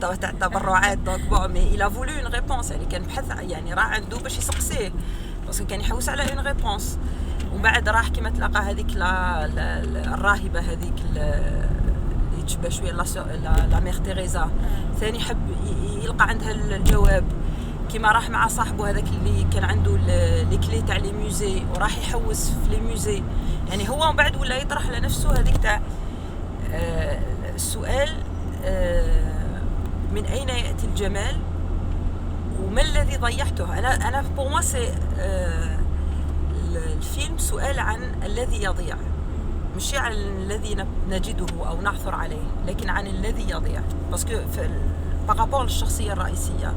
تاع التبرعات دونك بون مي إلا فولو اون ريبونس يعني كان بحث يعني راه عنده باش يسقسيه باسكو كان يحوس على اون ريبونس. ومن بعد راح كيما تلاقى هذيك الراهبه هذيك اللي تشبه شويه لا مير تيريزا ثاني حب يلقى عندها الجواب. كيما راح مع صاحبه هذاك اللي كان عنده لي كلي تاع لي موزي وراح يحوس في لي موزي يعني هو من بعد ولا يطرح لنفسه هذيك تاع السؤال من اين ياتي الجمال وما الذي ضيعته. انا بور موا سي الفيلم سؤال عن الذي يضيع مش عن الذي نجده او نعثر عليه لكن عن الذي يضيع باسكو بارابور للشخصيه الرئيسيه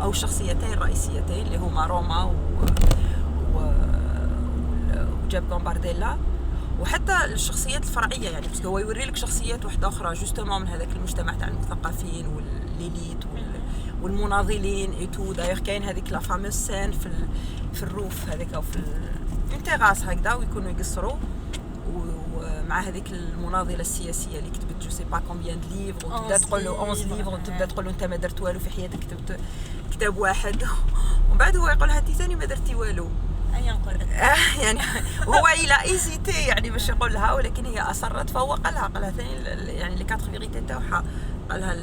او الشخصيتين الرئيسيتين اللي هما روما وجاب غامبارديلا وحتى الشخصيات الفرعيه يعني باسكو هو يوري لك شخصيات واحده اخرى جوستومون من هذاك المجتمع تاع المثقفين والليليت والمناضلين اي تو. داير كاين هذيك لا فاموس سين في الروف هذيك او في التيراس هكذا ويكونوا يقصروا ومع هذيك المناضله السياسيه اللي كتبت جو سي با كومبيان دو ليفر وتبدا تقول له 11 ليفر وتبدا تقول له انت ما درت والو في حياتك كتبت كتاب واحد ومن بعد هو يقول لها انت ثاني ما درتي والو نقول يعني هو الى ايزيتي يعني باش يقول لها ولكن هي اصرت فهو قالها ثاني يعني اللي كانت فيغيتي تاعها قالها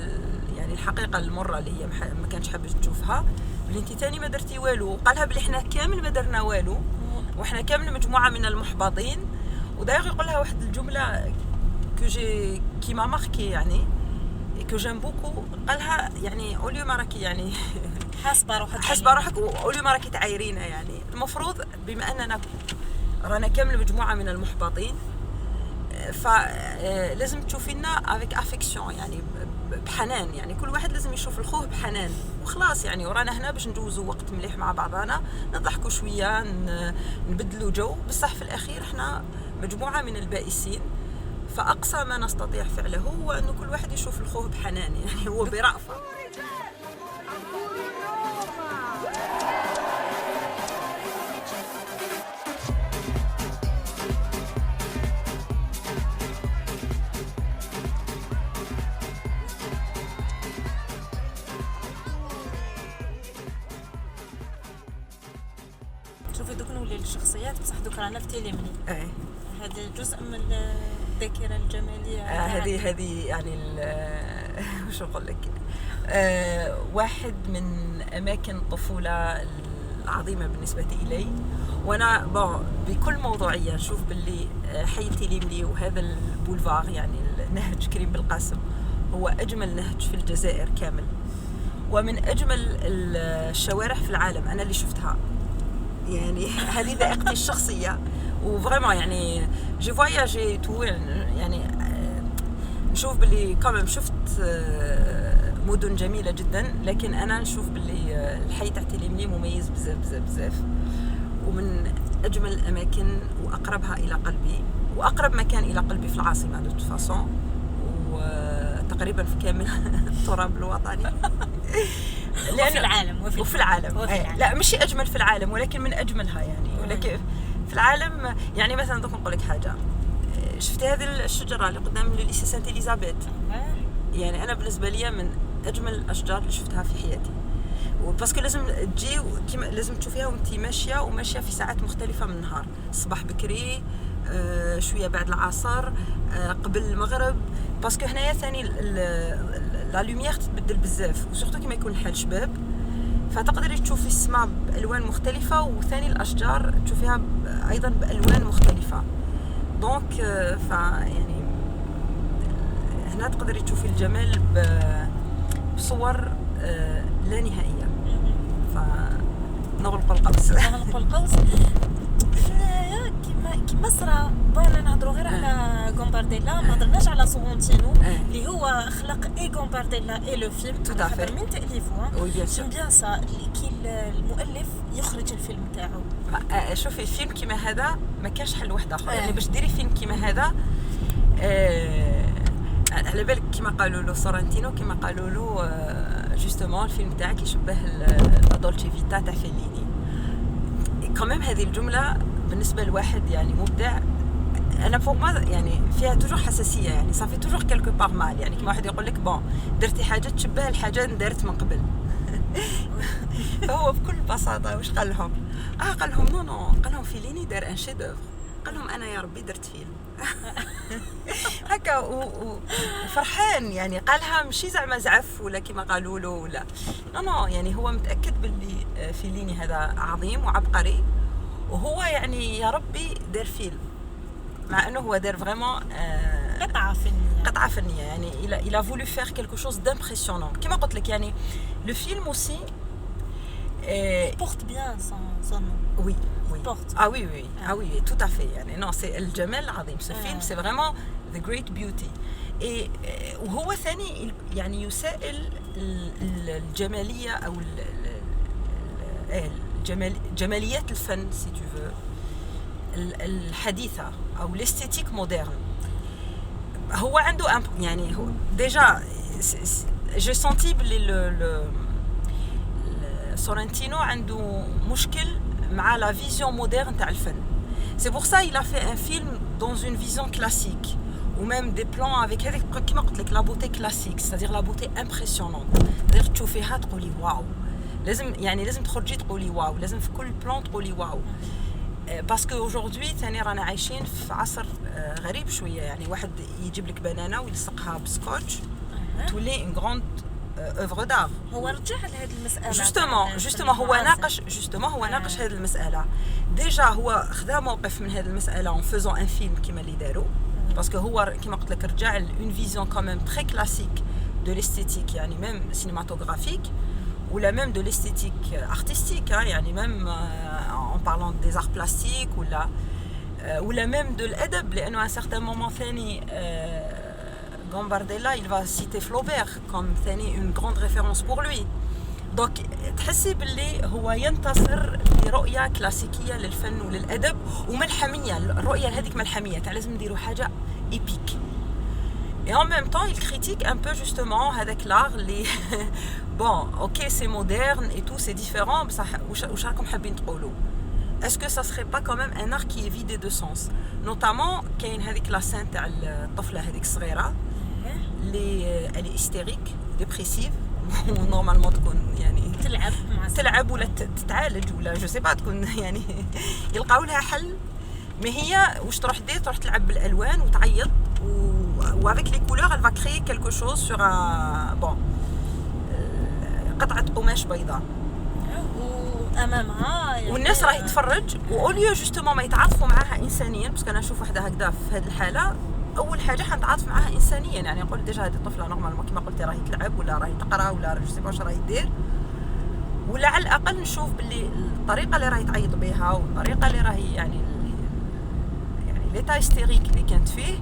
يعني الحقيقه المره اللي هي ما كانش حابه تشوفها بلي انت ثاني ما درتي والو. قالها بلي احنا كامل ما درنا والو واحنا كامل مجموعه من المحبطين. وداير يقول لها واحد الجمله كي ما ماركي يعني كو جيم بوكو قالها يعني اوليو ما راكي يعني حاسبه روحك اوليو ما راكي تعايرينا يعني المفروض بما اننا رانا كامل مجموعه من المحبطين فلازم تشوفينا افيك افيكسيون يعني بحنان يعني كل واحد لازم يشوف الخوه بحنان وخلاص يعني ورانا هنا باش ندوزوا وقت مليح مع بعضنا نضحكوا شويه نبدلوا جو بصح في الاخير احنا مجموعه من البائسين. فاقصى ما نستطيع فعله هو انه كل واحد يشوف الخوه بحنان يعني هو برأفه. شوفي دوك نولي الشخصيات بصح دوك رانا في تيليمني هذا جزء من الذاكره الجماليه هذه يعني واش نقول لك واحد من اماكن الطفوله العظيمه بالنسبه لي وانا بكل موضوعيه نشوف باللي حي تيليمني وهذا البولفار يعني نهج كريم بالقاسم هو اجمل نهج في الجزائر كامل ومن اجمل الشوارع في العالم انا اللي شفتها يعني هذه ذائقتي الشخصيه وفريمون يعني جي فواياجي تو يعني نشوف باللي كمان شفت مدن جميله جدا لكن انا نشوف باللي الحي تاع تيليمني مميز بزاف بزاف بزاف ومن اجمل الاماكن واقربها الى قلبي واقرب مكان الى قلبي في العاصمه دو فاسون وتقريبا في كامل التراب الوطني وفي العالم وفي العالم. لا مش اجمل في العالم ولكن من اجملها يعني ولكن في العالم يعني مثلا دوك نقول لك حاجه شفتي هذه الشجره اللي قدام ليسي سانت اليزابيث يعني انا بالنسبه لي من اجمل الاشجار اللي شفتها في حياتي وباسكو لازم تجي لازم تشوفيها وانت ماشيه في ساعات مختلفه من النهار الصباح بكري شويه بعد العصر قبل المغرب باسكو هنايا ثاني لا لوميير تتبدل بزاف وسورتو كيما يكون الحال شباب فتقدري تشوفي السماء بالوان مختلفه وثاني الاشجار تشوفيها ايضا بالوان مختلفه دونك يعني هنا تقدري تشوفي الجمال بصور لا نهائيه فنغلق القوس كيما صرا بانا نهضروا غير على غامبارديلا ما هضرناش على سورونتينو اللي هو خلق اي غامبارديلا اي لو فيلم تافي من تاليفه جيم بيان سا كي المؤلف يخرج الفيلم تاعو. شوفي فيلم كيما هذا ما كاش حل واحد اخر يعني باش ديري فيلم كيما هذا على بالك كما قالوا له سورنتينو كما قالوا له جوستومون الفيلم تاعك يشبه دولتشي فيتا تاع فيليني كمان. هذه الجمله بالنسبه لواحد يعني مبدع انا فوق ما يعني فيها توجور حساسيه، يعني صافي توجور كالكو بار مال، يعني كما واحد يقول لك بون درتي حاجه تشبه الحاجه اللي دارت من قبل. فهو بكل بساطه واش قال لهم؟ قال لهم نو قال لهم فيليني دار ان شي دوفر، قال لهم انا يا ربي درت فيلم. هكا وفرحان، يعني قالها ماشي زعما زعف ولا كما قالوا له ولا نو، يعني هو متاكد باللي فيليني هذا عظيم وعبقري، وهو يعني يا ربي دار فيلم، مع انه هو دار فريمون قطعه فنيه يعني il a voulu faire quelque chose d'impressionnant كما قلت لك. يعني le film aussi porte bien son nom. oui porte. Ah oui, tout à fait. يعني non c'est الجمال العظيم. ce film c'est vraiment the great beauty. et وهو ثاني يعني يسائل الجماليه او جماليات الفن si tu veux الحديثة أو الاستيتيك مودرن. هو عنده يعني هو ديجا جو سونتي بلي سورنتينو عنده مشكل مع لا فيزيون مودرن تاع الفن. سي بور سا il a fait un film dans une vision classique ou même des plans avec هذيك كيما قلت لك لا بوتي كلاسيك، c'est-à-dire la beauté impressionnante، c'est-à-dire تشوفيها تقولي واو، لازم تخرجي تقولي واو، لازم في كل بلان تقولي واو. باسكو aujourd'hui ثاني رانا عايشين في عصر غريب شويه، يعني واحد يجيب لك بنانه ويلصقها بسكوتش تولي ان غروند اوفر دار. هو رجع لهذه المساله جوستومون هو ناقش هذه المساله. ديجا هو خدا موقف من هذه المساله en faisant un film كيما اللي داروا، باسكو هو كيما قلت لك رجع لون فيزيون كوميم تري كلاسيك دو ليستيتيك، يعني ميم سينماتوغرافيك ولا même de l'esthétique artistique, hein, يعني même en parlant des arts plastiques ولا même de l'adab، لأنه à un certain moment ثاني Gambardella il va citer Flaubert comme ثاني une grande référence pour lui. donc تحسي باللي هو ينتصر لرؤية كلاسيكية للفن وللأدب وملحمية، الرؤية هذيك ملحمية تاع لازم نديروا حاجة épique. Et en même temps, il critique un peu justement avec l'art les bon, OK, c'est moderne et tout, c'est différent, mais ça واش راكم حابين تقولوا؟ Est-ce que ça serait pas quand même un art qui est vidé de sens? Notamment كاين هذيك لا سين تاع الطفلة هذيك الصغيرة اللي elle est hystérique, dépressive ونورمالمون تكون يعني تلعب ولا تتعالج ولا جو سي با تكون يعني يلقاو لها حل. mais هي واش تروح دير؟ تروح تلعب بالالوان وتعيط وavec les couleurs elle va créer quelque chose sur un bon قطعة قماش بيضاء وامامها والناس راهي تتفرج واوليو جوستومون ما يتعاطفوا معاها انسانيا. باسكو انا نشوف وحده هكذا في هذه الحاله اول حاجه حنتعاطف معاها انسانيا، يعني نقول ديجا هذه الطفله نورمالمون كما قلتي راهي تلعب ولا راهي تقرا ولا جو سي با واش راهي دير، ولا على الاقل نشوف باللي الطريقه اللي راهي تعيط بها والطريقه اللي راهي يعني ليتا هيستيريك اللي كانت فيه،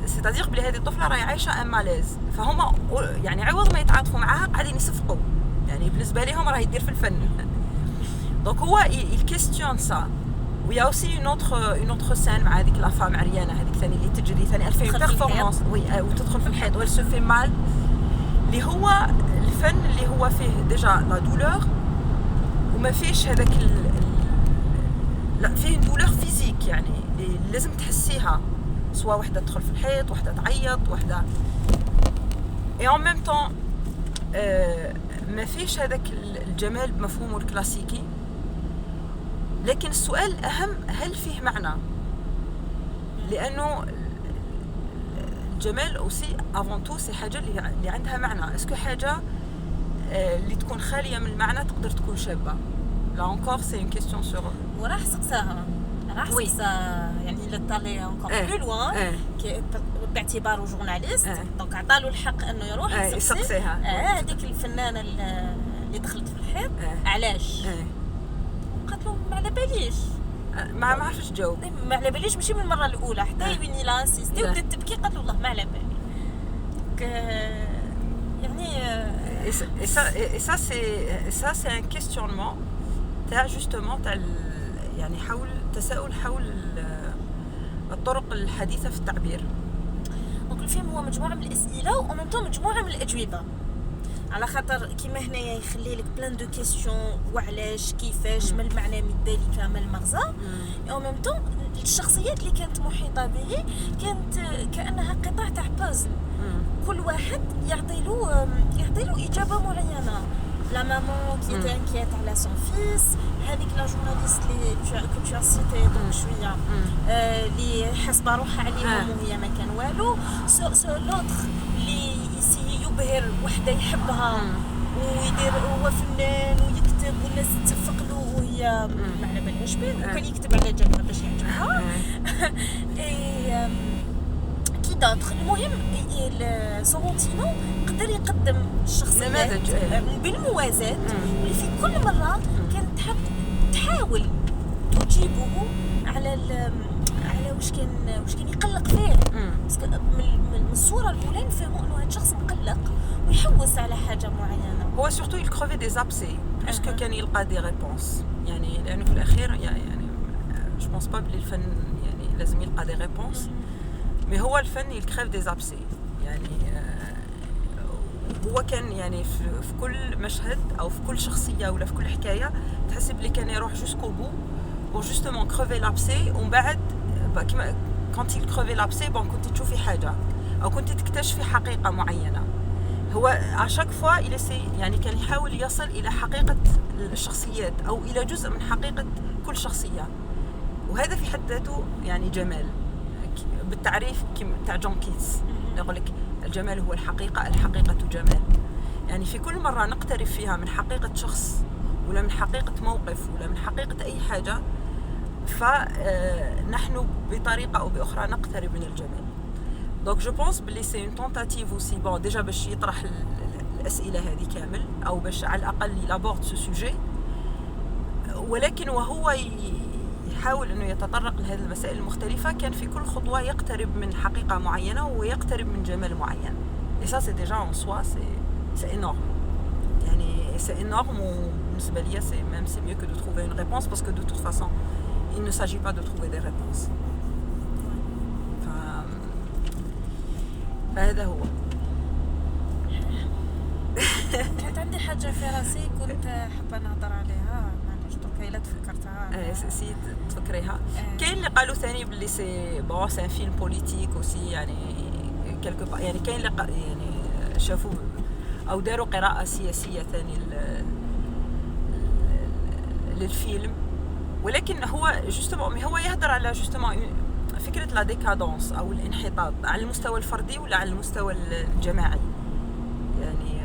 سيتادير بلي هذه الطفله راهي عايشه ان ماليز. فهما يعني عوض ما يتعاطفوا معاها قاعدين يصفقوا، يعني بالنسبه لهم راهي دير في الفن. دونك هو الكيستيون سا. ويا اوسي اون اوتر سين مع هذيك لا فام عريانه هذيك ثاني اللي تجري ثاني الفين بيرفورمانس وتدخل في الحيط ولا سو في مال، اللي هو الفن اللي هو فيه ديجا لا دولور وما فيش هذاك لا فيه دولور فيزيك، يعني لازم تحسيها، سواء وحده تدخل في الحيط وحده تعيط وحده اي ان ميم طون ما فيش هذاك الجمال بمفهومه الكلاسيكي. لكن السؤال الأهم هل فيه معنى؟ لأنه الجمال أوسي افون تو سي حاجة اللي عندها معنى. اسكو حاجة اللي تكون خالية من المعنى تقدر تكون شابة؟ لا encore c'est une question sur وراح سقساها يعني اللي طالع encore plus loin باعتباره جورناليست دونك عطالو الحق انه يروح يسقسيها هذيك الفنانة اللي دخلت في الحيط علاش؟ قالت له ما على باليش، ما عرفتش تجاوب، ما على باليش ماشي من المره الاولى حتى يبني لا انسيستي وبدات تبكي قالت له والله ما على بالي. يعني ça c'est un questionnement تاع justement تاع يعني تساؤل حول الطرق الحديثه في التعبير. دونك دونك الفيلم هو مجموعه من الاسئله ومنتو مجموعه من الاجوبه، على خاطر كيما هنايا يخلي لك بلان دو كيسيون، وعلاش كيفاش ما المعنى من ذلك ما المغزى. او ميم طون الشخصيات اللي كانت محيطه به كانت كانها قطع تاع بازل، كل واحد يعطي له اجابه معينه. لا مامون كي تانكيت على سون فيس، هذيك لا جورناليست اللي كنت سيتي دونك شويه اللي حاسبه روحها عليهم وهي ما كان والو، سو لوتر اللي يبهر وحده يحبها ويدير هو فنان ويكتب والناس تتفق له وهي ما على بالهاش به، وكان يكتب على جنب باش يعجبها. كي دوطخ المهم سورونتينو قدر يقدم الشخصيات بالموازاة، واللي في كل مره كانت تحاول تجيبه على واش كان يقلق فيه. من الصوره الاولى نفهموا انه هذا الشخص مقلق ويحوس على حاجه معينه. هو سورتو يكروفي دي زابسي باسكو كان يلقى دي ريبونس، يعني لانه في الاخير يعني جو بونس با بلي الفن يعني لازم يلقى دي ريبونس، مي هو الفن يكريف دي زابسي. يعني هو كان يعني في كل مشهد او في كل شخصيه ولا في كل حكايه تحس بلي كان يروح جوسكو بو بور جوستومون كروفي لابسي، ومن بعد كيما كونت يكروفي لابسي بون كنت تشوفي حاجه او كنت تكتشفي حقيقه معينه. هو اشاك فوا يعني كان يحاول يصل الى حقيقه الشخصيات او الى جزء من حقيقه كل شخصيه، وهذا في حد ذاته يعني جمال. بالتعريف تاع جون كيتس يقول لك الجمال هو الحقيقه جمال. يعني في كل مره نقترب فيها من حقيقه شخص ولا من حقيقه موقف ولا من حقيقه اي حاجه، فنحن بطريقه او باخرى نقترب من الجمال. دونك جو بونس بلي سي اون تونتاتيف اوسي بون ديجا باش يطرح الاسئله هذه كامل او باش على الاقل يلابورد سو سوجي، ولكن وهو يحاول انه يتطرق لهذه المسائل المختلفه كان في كل خطوه يقترب من حقيقه معينه ويقترب من جمال معين. et ça c'est déjà en soi c'est énorme. يعني c'est énorme وبالنسبه لي c'est mieux que de trouver une réponse parce que de toute façon il ne s'agit pas de trouver des réponses. فهذا هو. كانت عندي حاجه في راسي كنت حابه نهضر عليها، معليش دوكا الا تفكرتها سيت تفكريها. كاين اللي قالوا ثاني باللي سي بون سي ان فيلم بوليتيك اوسي، يعني كلكو يعني كاين اللي يعني شافوا او داروا قراءه سياسيه ثاني للفيلم، ولكن هو جوستومون هو يهضر على جوستومون فكره لا ديكادونس او الانحطاط على المستوى الفردي ولا على المستوى الجماعي. يعني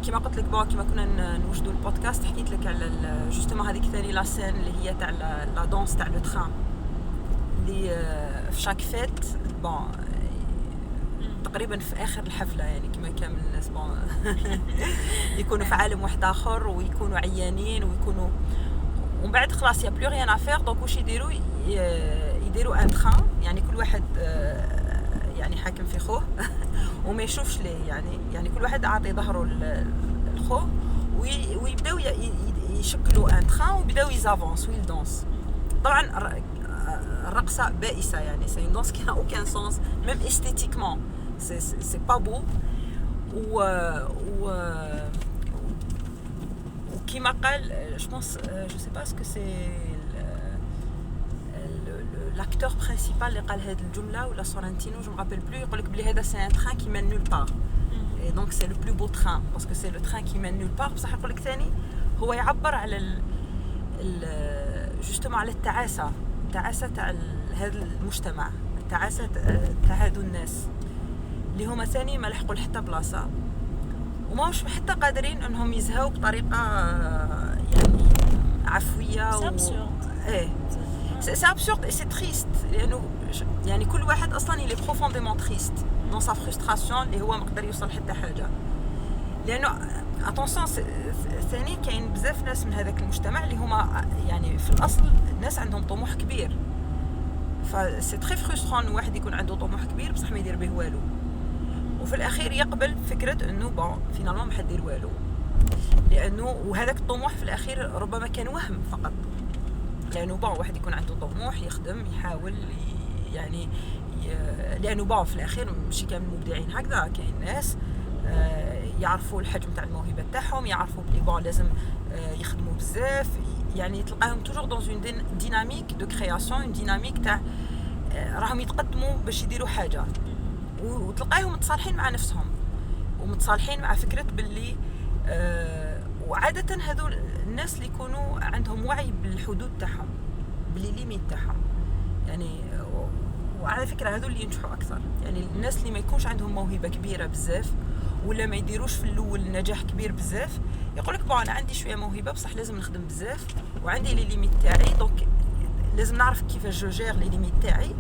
كما قلت لك كما كنا نوجدوا البودكاست حكيت لك على جوستومون هذيك ثاني لا سين اللي هي تاع لا دانس تاع لو تران اللي في شاك فيت بون تقريبا في اخر الحفله، يعني كما كامل الناس بون يكونوا في عالم واحد اخر ويكونوا عيانين ويكونوا ومن بعد خلاص يا بلو ريان افير. دونك واش يديروا ان تران، يعني كل واحد يعني حاكم في خوه وما يشوفش ليه، يعني كل واحد عاطي ظهره للخوه ويبداو يشكلوا ان تران ويبداو يزافونس ويدانس. طبعا الرقصه بائسه، يعني سي دانس كي نا اوكان سونس ميم استيتيكمون سي با بو وكما قال je pense je sais pas ce que c'est l'acteur principal اللي قال هذه الجمله ولا سورنتينو جو مابيل بلو، يقول لك بلي هذا سي ان تران كي مين نول بار et donc c'est le plus beau train parce que c'est le train qui mène nulle part. بصح يقول لك ثاني هو يعبر على جوستومون على التعاسه تاع هذا المجتمع، التعاسه تاع هذو الناس اللي هما ثاني ما لحقوا لحتى بلاصه وماوش حتى قادرين انهم يزهاو بطريقه يعني عفويه سي ابسورد سي تريست، لانه يعني كل واحد اصلا اللي بروفونديمون تريست دون سا فرستراسيون اللي هو ما قدر يوصل حتى حاجه. لانه اتونسيون ثاني كاين بزاف ناس من هذاك المجتمع اللي هما يعني في الاصل الناس عندهم طموح كبير، فسي تري فرسترون واحد يكون عنده طموح كبير بصح ما يدير به والو، وفي الاخير يقبل فكره انه بون فينالمون ما حدير والو، لانه وهذاك الطموح في الاخير ربما كان وهم فقط. لانه بون واحد يكون عنده طموح يخدم يحاول يعني لانه بون في الاخير ماشي كامل المبدعين هكذا، كاين ناس يعرفوا الحجم تاع الموهبه تاعهم، يعرفوا بلي بون لازم يخدموا بزاف، يعني تلقاهم توجور دون اون ديناميك دو كرياسيون، اون ديناميك تاع راهم يتقدموا باش يديروا حاجه، وتلقاهم متصالحين مع نفسهم ومتصالحين مع فكره باللي وعاده هذول الناس اللي يكونوا عندهم وعي بالحدود تاعهم، باللي ليميت تاعهم، يعني وعلى فكره هذول اللي ينجحوا اكثر. يعني الناس اللي ما يكونش عندهم موهبه كبيره بزاف ولا ما يديروش في الاول نجاح كبير بزاف، يقول لك بون انا عندي شويه موهبه بصح لازم نخدم بزاف وعندي لي ليميت تاعي، دونك لازم نعرف كيفاش جو جير لي ليميت تاعي.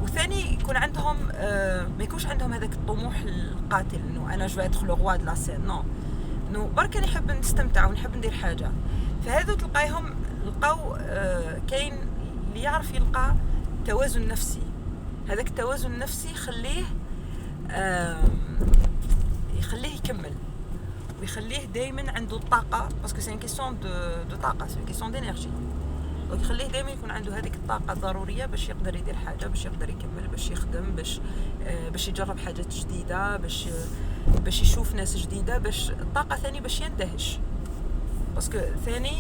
وثاني يكون عندهم ما يكونش عندهم هذاك الطموح القاتل انه انا جو ادخل روا د لا سين، نو انه برك نحب نستمتع ونحب ندير حاجه. فهذو تلقايهم لقاو كاين اللي يعرف يلقى توازن نفسي، هذاك التوازن النفسي يخليه يكمل ويخليه دائما عنده الطاقه، باسكو سي ان كيسيون دو طاقه، سي ان كيسيون دينيرجي، دونك يخليه دائما يكون عنده هذيك الطاقه الضروريه باش يقدر يدير حاجه، باش يقدر يكمل، باش يخدم، باش يجرب حاجات جديده، باش يشوف ناس جديده، باش الطاقه ثاني باش يندهش، باسكو ثاني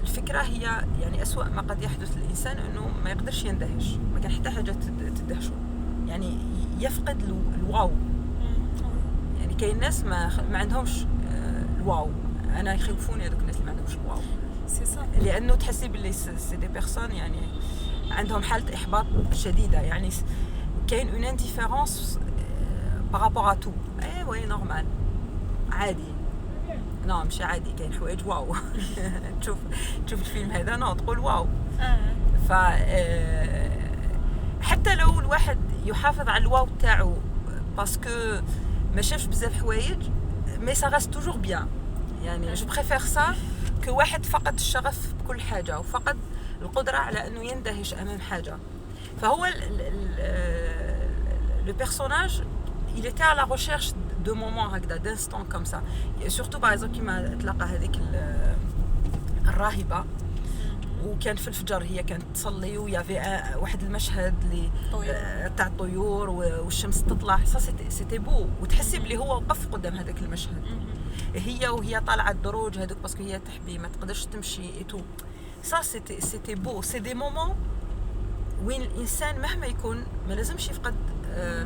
الفكره هي يعني أسوأ ما قد يحدث للانسان انه ما يقدرش يندهش، ما كان حتى حاجه تدهشه، يعني يفقد الواو. يعني كاين ناس ما عندهمش الواو، انا يخوفوني هذوك الناس اللي ما عندهمش الواو، لانه تحسي باللي سي دي بيرسون يعني عندهم حاله احباط شديده، يعني كاين اون انديفيرونس بارابور ا تو. وي نورمال عادي، لا مش عادي، كاين حوايج واو تشوف الفيلم هذا نو تقول واو. ف حتى لو الواحد يحافظ على الواو تاعو باسكو ما شافش بزاف حوايج، مي سا غاست توجور بيان، يعني جو بريفير سا كو واحد فقد الشغف بكل حاجه وفقد القدره على انه يندهش امام حاجه. فهو لو بيرسوناج il était à la recherche de moments هكذا d'instants comme ça, surtout par exemple كيما تلاقى هذيك الراهبه وكان في الفجر هي كانت تصلي ويافي واحد المشهد اللي تاع الطيور والشمس تطلع، سيتي بو، وتحسي بلي هو وقف قدام هذاك المشهد، هي وهي طالعه الدروج هذوك باسكو هي تحبي ما تقدرش تمشي ايتو، سا سيتي بو. سي دي مومون وين الانسان مهما يكون ما لازمش يفقد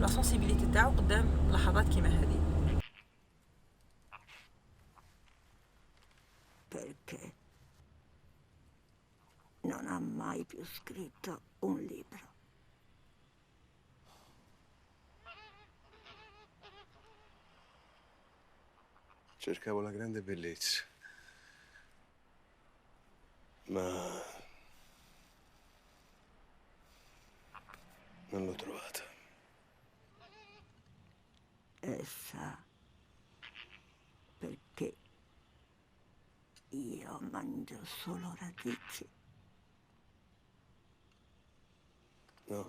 لا سنسيبيليتي تاعو قدام لحظات كيما هذه. Perché non ha mai più scritto un libro. Cercavo la grande bellezza, ma non l'ho trovata. Essa perché io mangio solo radici. No.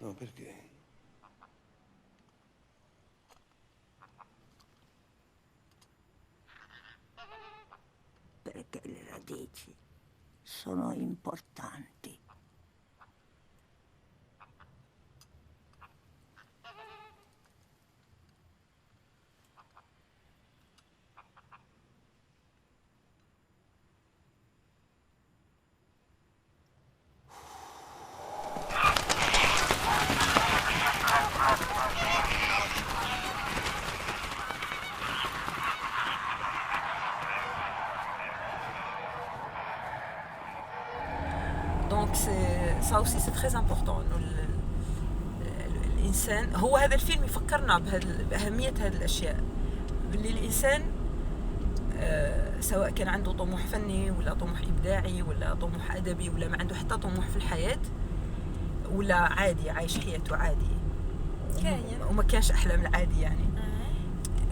No, perché? Perché le radici sono importanti. دونك ça aussi c'est très important انه الانسان، هو هذا الفيلم يفكرنا باهميه هذه الاشياء، باللي الانسان سواء كان عنده طموح فني ولا طموح ابداعي ولا طموح ادبي ولا ما عنده حتى طموح في الحياه ولا عادي عايش حياته عادي وما كانش احلام العادي، يعني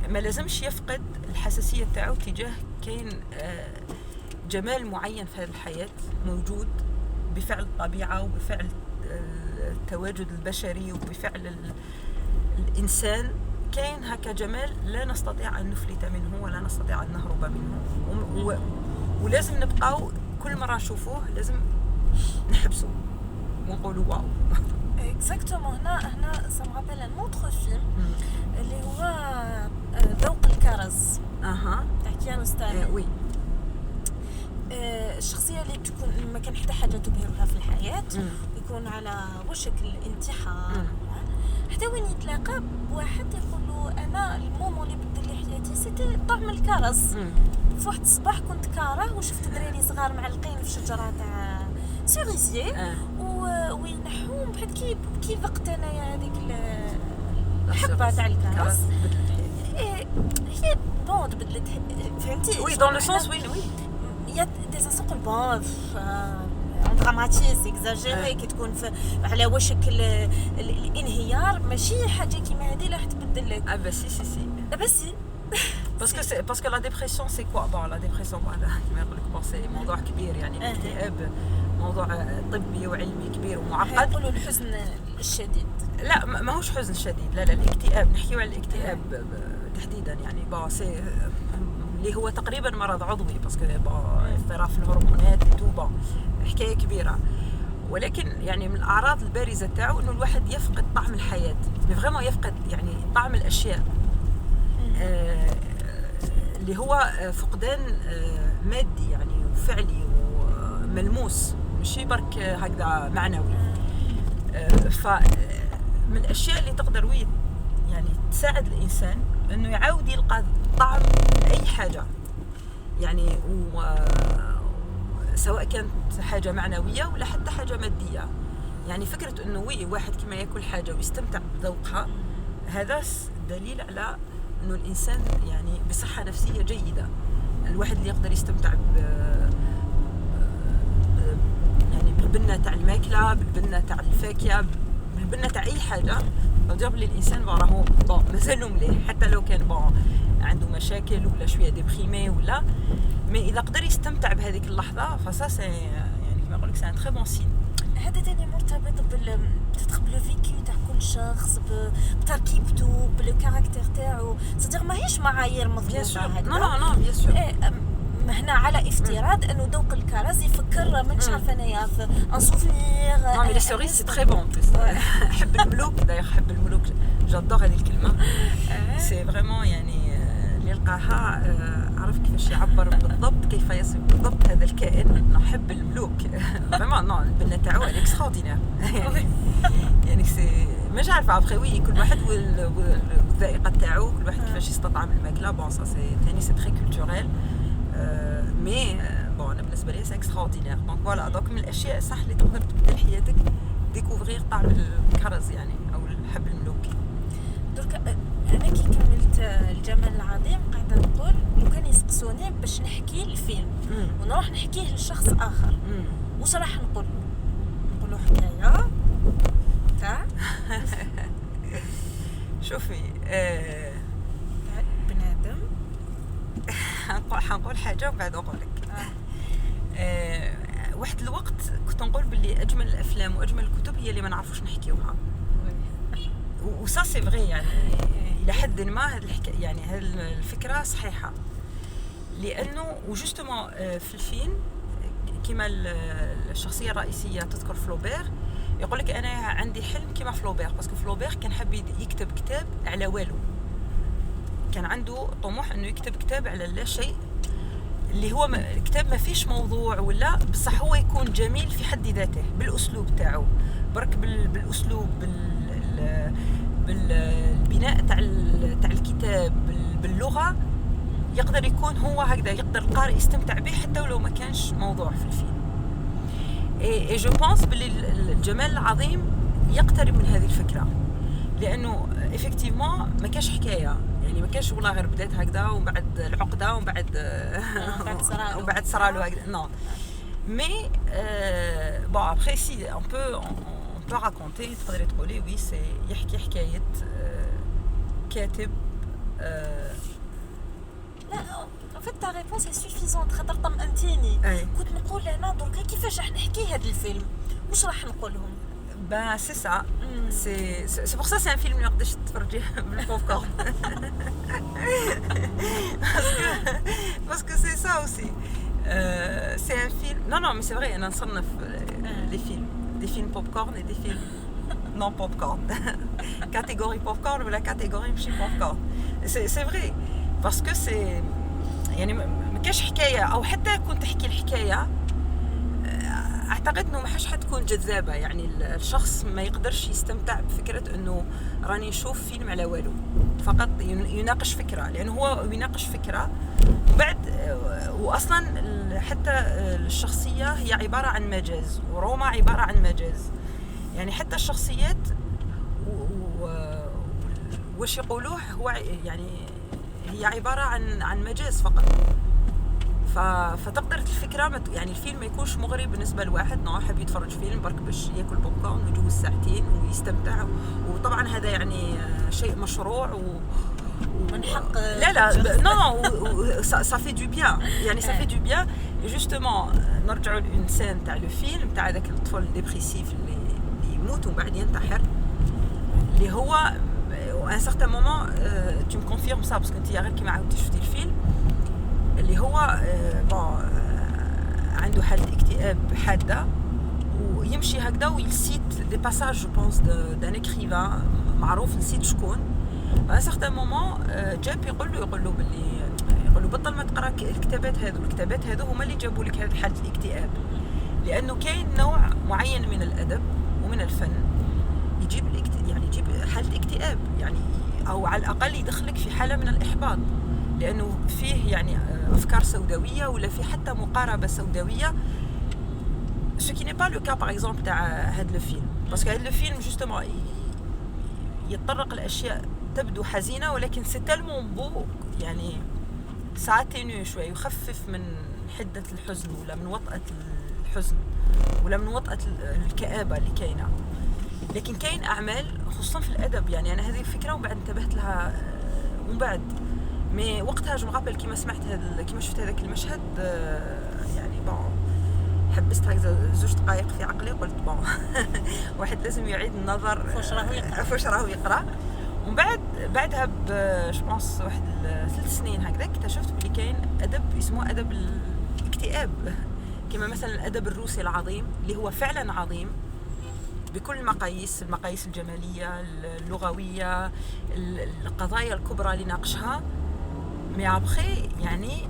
ما لازمش يفقد الحساسيه تاعو تجاه كاين جمال معين في هذه الحياه موجود بفعل الطبيعه وبفعل التواجد البشري وبفعل الانسان، كاين هكا جمال لا نستطيع ان نفلت منه ولا نستطيع ان نهرب منه، ولازم نبقاو كل مره نشوفوه لازم نحبسوا ونقولوا واو. اكزاكتومون. هنا سا مابيل ان اوتر فيلم اللي هو ذوق الكرز تاع كيارستامي. وي. الشخصيه اللي تكون ما كان حتى حاجه تبهرها في الحياه، يكون على وشك الانتحار، حتى وين يتلاقى بواحد يقول له انا المومون اللي بدل لي حياتي سيتي طعم الكرز. في واحد الصباح كنت كاره وشفت دراري صغار معلقين في شجره تاع سيريزيي وينحوم بحال كي ذقت انايا هذيك الحبه تاع الكرز. هي بون بدلت، فهمتي؟ وي دون لو سونس. وي il y a des ensembles bon on dramatise exagéré كي تكون على وشك الانهيار، ماشي حاجه كيما هذه لا تبدل لك. بس parce que la dépression c'est quoi? Bon, la dépression كما يقول لك c'est موضوع كبير يعني. الاكتئاب موضوع طبي وعلمي كبير ومعقد. يقولوا الحزن الشديد. لا ماهوش حزن شديد، لا الاكتئاب، نحكيو على الاكتئاب تحديدا يعني. با سي اللي هو تقريبا مرض عضوي باسكو اضطراب في الهرمونات توبا، حكايه كبيره. ولكن يعني من الاعراض البارزه تاعو انه الواحد يفقد طعم الحياه، فريمون يفقد يعني طعم الاشياء، اللي هو فقدان مادي يعني وفعلي وملموس، ماشي برك هكذا معنوي. فمن الاشياء اللي تقدر يعني تساعد الانسان انه يعاود يلقى طعم اي حاجه يعني، سواء كانت حاجه معنويه ولا حتى حاجه ماديه. يعني فكره انه واحد كما ياكل حاجه ويستمتع بذوقها، هذا دليل على انه الانسان يعني بصحه نفسيه جيده. الواحد اللي يقدر يستمتع يعني بالبنه تاع الماكله، بالبنه تاع الفاكهه، بالبنه تاع اي حاجه، جاب لي الانسان راهو مازالو مليح، حتى لو كان عنده مشاكل ولا شويه ديبريمي ولا مي اذا قدر يستمتع بهذيك اللحظه فسا يعني كما نقول لك سي ان تري بون سين. هذا تاني مرتبط بلو فيكيو تاع كل شخص، بتركيبته، بالكاركتير تاعو، صدق ماهيش معايير مضبوطه هكذا. نو بيان سور. هنا على افتراض انه ذوق الكرز يفكر مانيش عارفه انايا في ان سوفنير. نو مي لي سوريس سي تري بون بليس. حب الملوك، داير حب الملوك، جادور هذه الكلمه. سي فريمون يعني اللي لقاها عرف كيفاش يعبر بالضبط، كيف يصف بالضبط هذا الكائن. نحب الملوك فريمون. نو البنه تاعو اكستراوردينير يعني سي مش عارفه ابخي وي كل واحد والذائقه تاعو، كل واحد كيفاش يستطعم الماكله. بون سا سي ثاني سي تري كولتوريل مي بون انا بالنسبه لي سي اكستراوردينير. دونك فوالا، دونك من الاشياء صح اللي تقدر تبدل حياتك ديكوفرير طعم الكرز يعني او الحب الملوكي. درك انا كي كملت الجمال العظيم قاعده نقول لو كان يسقسوني باش نحكي الفيلم ونروح نحكيه لشخص اخر، واش راح نقولوا حكايه تاع شوفي بنادم. حنقول حاجه وبعد اقول لك. واحد الوقت كنت نقول باللي اجمل الافلام واجمل الكتب هي اللي ما نعرفوش نحكيوها، وسا سي فغي يعني الى حد ما. هذه الحكايه يعني هذه الفكره صحيحه، لانه وجوستومون في الفيلم كما الشخصيه الرئيسيه تذكر فلوبير، يقول لك انا عندي حلم كما فلوبير، باسكو فلوبير كان حاب يكتب كتاب على والو، كان عنده طموح انه يكتب كتاب على لا شيء، اللي هو كتاب ما فيش موضوع ولا بصح هو يكون جميل في حد ذاته بالاسلوب تاعو، برك بالاسلوب بالبناء تاع الكتاب، باللغه، يقدر يكون هو هكذا، يقدر القارئ يستمتع به حتى ولو ما كانش موضوع في الفيلم. اي جو بونس باللي الجمال العظيم يقترب من هذه الفكره، لانه افكتيفمون ما كاش حكايه يعني، ما كاش والله غير بدات هكذا ومن بعد العقده ومن بعد صرالو هكذا. نو مي بون ابري سي اون بو راكونتي، تقدري تقولي وي سي يحكي حكايه كاتب. لا فيت تا ريبونس سوفيزونت، خاطر طمأنتيني. كنت نقول انا دركا كيفاش راح نحكي هذا الفيلم، واش راح نقول لهم. Ben c'est ça, c'est pour ça c'est un film اللي نقدرش تفرجيه بالبوبكورن parce que c'est ça aussi, c'est un film. non mais c'est vrai انا نصنف les films des films popcorn et des films non popcorn catégorie popcorn ou la catégorie ماشي popcorn c'est vrai parce que c'est يعني ما كاش حكايه او حتى كنت تحكي الحكايه اعتقد انه ما حش حتكون جذابه يعني الشخص ما يقدرش يستمتع بفكره انه راني نشوف فيلم على والو فقط يناقش فكره لانه هو يناقش فكره وبعد واصلا حتى الشخصيه هي عباره عن مجاز وروما عباره عن مجاز يعني حتى الشخصيات واش يقولوه هو يعني هي عباره عن مجاز فقط فتقدر الفكره يعني الفيلم ما يكونش مغري بالنسبه لواحد نوع حاب يتفرج فيلم برك باش ياكل بوب كورن ويجوز ساعتين ويستمتع وطبعا هذا يعني شيء مشروع من حق لا نو ça fait du bien يعني ça fait du bien et justement نرجعوا لون سين تاع لو فيلم تاع ذاك الطفل الديبريسيف اللي يموت ومن بعد ينتحر اللي هو à un certain moment tu me confirmes ça parce que انت غير كيما عاودتي شفتي الفيلم اللي هو عنده حالة اكتئاب حادة ويمشي هكذا ويسيت دي باساج جو بونس دان اكريفان معروف نسيت شكون à un certain moment جاب يقول له بطل ما تقرا الكتابات هذو هما اللي جابوا لك هذه حالة الاكتئاب لانه كاين نوع معين من الادب ومن الفن يجيب حالة اكتئاب يعني او على الاقل يدخلك في حالة من الاحباط لانه فيه يعني افكار سوداويه ولا في حتى مقاربه سوداويه ce qui n'est pas le cas par exemple تاع هذا الفيلم باسكو هذا الفيلم جوستومون يتطرق لاشياء تبدو حزينه ولكن سي تالمون بو يعني ساعتين شويه يخفف من حده الحزن ولا من وطأة الحزن ولا من وطأة الكآبه اللي كاينه لكن كاين اعمال خصوصا في الادب يعني انا هذه الفكره ومن بعد انتبهت لها ومن بعد مي وقتها جو مغابل كيما شفت هذاك المشهد يعني بون حبست هكذا 2 دقائق في عقلي قلت بون واحد لازم يعيد النظر فاش راهو يقرا ومن بعدها جو بونس واحد 3 سنين هكذا اكتشفت بلي كاين ادب اسمه ادب الاكتئاب كما مثلا الادب الروسي العظيم اللي هو فعلا عظيم بكل المقاييس الجماليه اللغويه القضايا الكبرى اللي ناقشها مي ابخي يعني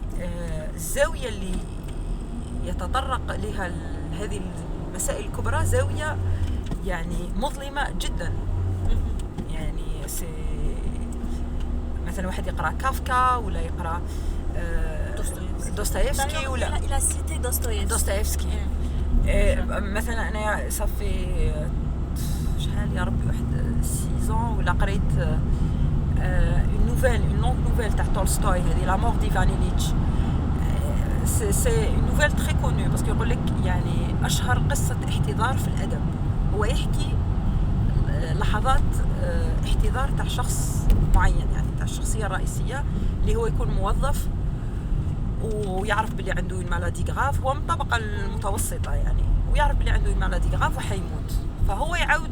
الزاويه اللي يتطرق لها هذه المسائل الكبرى زاويه يعني مظلمه جدا يعني مثلا واحد يقرا كافكا ولا يقرا دوستويفسكي ولا الى سيتي دوستويفسكي مثلا انا صافي شحال يا ربي واحد 6 ولا قريت une longue nouvelle تاع تولستوي هذه لا مور ديفان إيليتش سي une nouvelle très connue parce que يقول لك يعني اشهر قصه احتضار في الادب هو يحكي لحظات احتضار تاع شخص معين يعني تاع الشخصيه الرئيسيه اللي هو يكون موظف ويعرف بلي عنده مالادي غراف هو من الطبقه المتوسطه يعني ويعرف بلي عنده مالادي غراف وحيموت فهو يعاود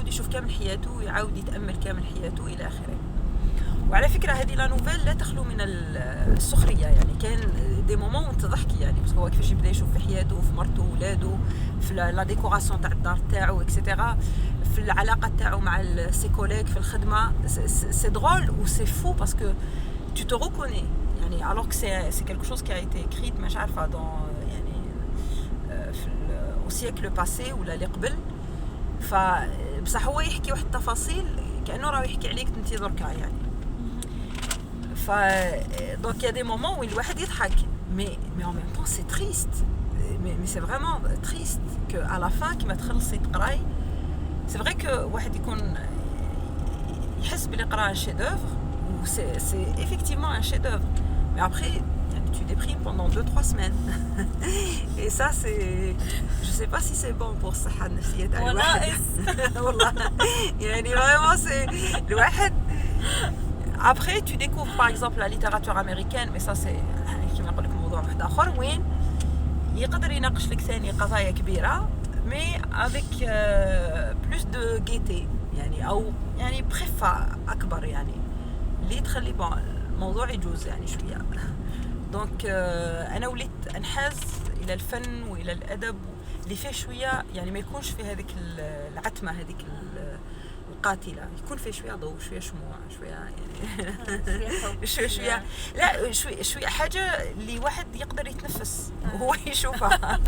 يشوف كامل حياته ويعاود يتامل كامل حياته الى اخره وعلى فكره هذه لا نوفيل لا تخلو من السخريه يعني كان دي مومون وانت تضحكي يعني بس هو كيفاش يبدا يشوف في حياته وفي مرته وولاده في لا ديكوراسيون تاع الدار تاعو اكسيتيرا في العلاقه تاعو مع سي كوليك في الخدمه سي درول و سي فو باسكو tu te reconnais يعني alors que c'est quelque chose qui a été écrit مش عارفه dans يعني في au siècle passé ولا اللي قبل بصح هو يحكي واحد التفاصيل كانه راه يحكي عليك انت دركا يعني donc il y a des moments où الواحد يضحك mais en même temps c'est triste mais c'est vraiment triste que à la fin كيما تخلصي تقراي c'est vrai que واحد يكون يحس بلي قرا un chef d'œuvre ou c'est effectivement un chef d'œuvre mais après tu déprimes pendant 2-3 semaines et ça c'est je sais pas si c'est bon pour الصحة النفسية تاع الواحد والله يعني vraiment c'est الواحد après tu découvres par exemple la littérature américaine mais ça c'est كيما نقول لك موضوع واحد اخر وين يقدر يناقش لك ثاني قضايا كبيرة mais avec plus de gaieté يعني او يعني بخفة اكبر يعني اللي تخلي الموضوع يجوز يعني شوية دونك انا وليت انحاز الى الفن والى الادب اللي فيه شويه يعني ما يكونش في هذيك العتمه هذيك القاتله، يكون فيه شويه ضوء شويه شموع شويه يعني شويه لا شويه حاجه اللي واحد يقدر يتنفس وهو يشوفها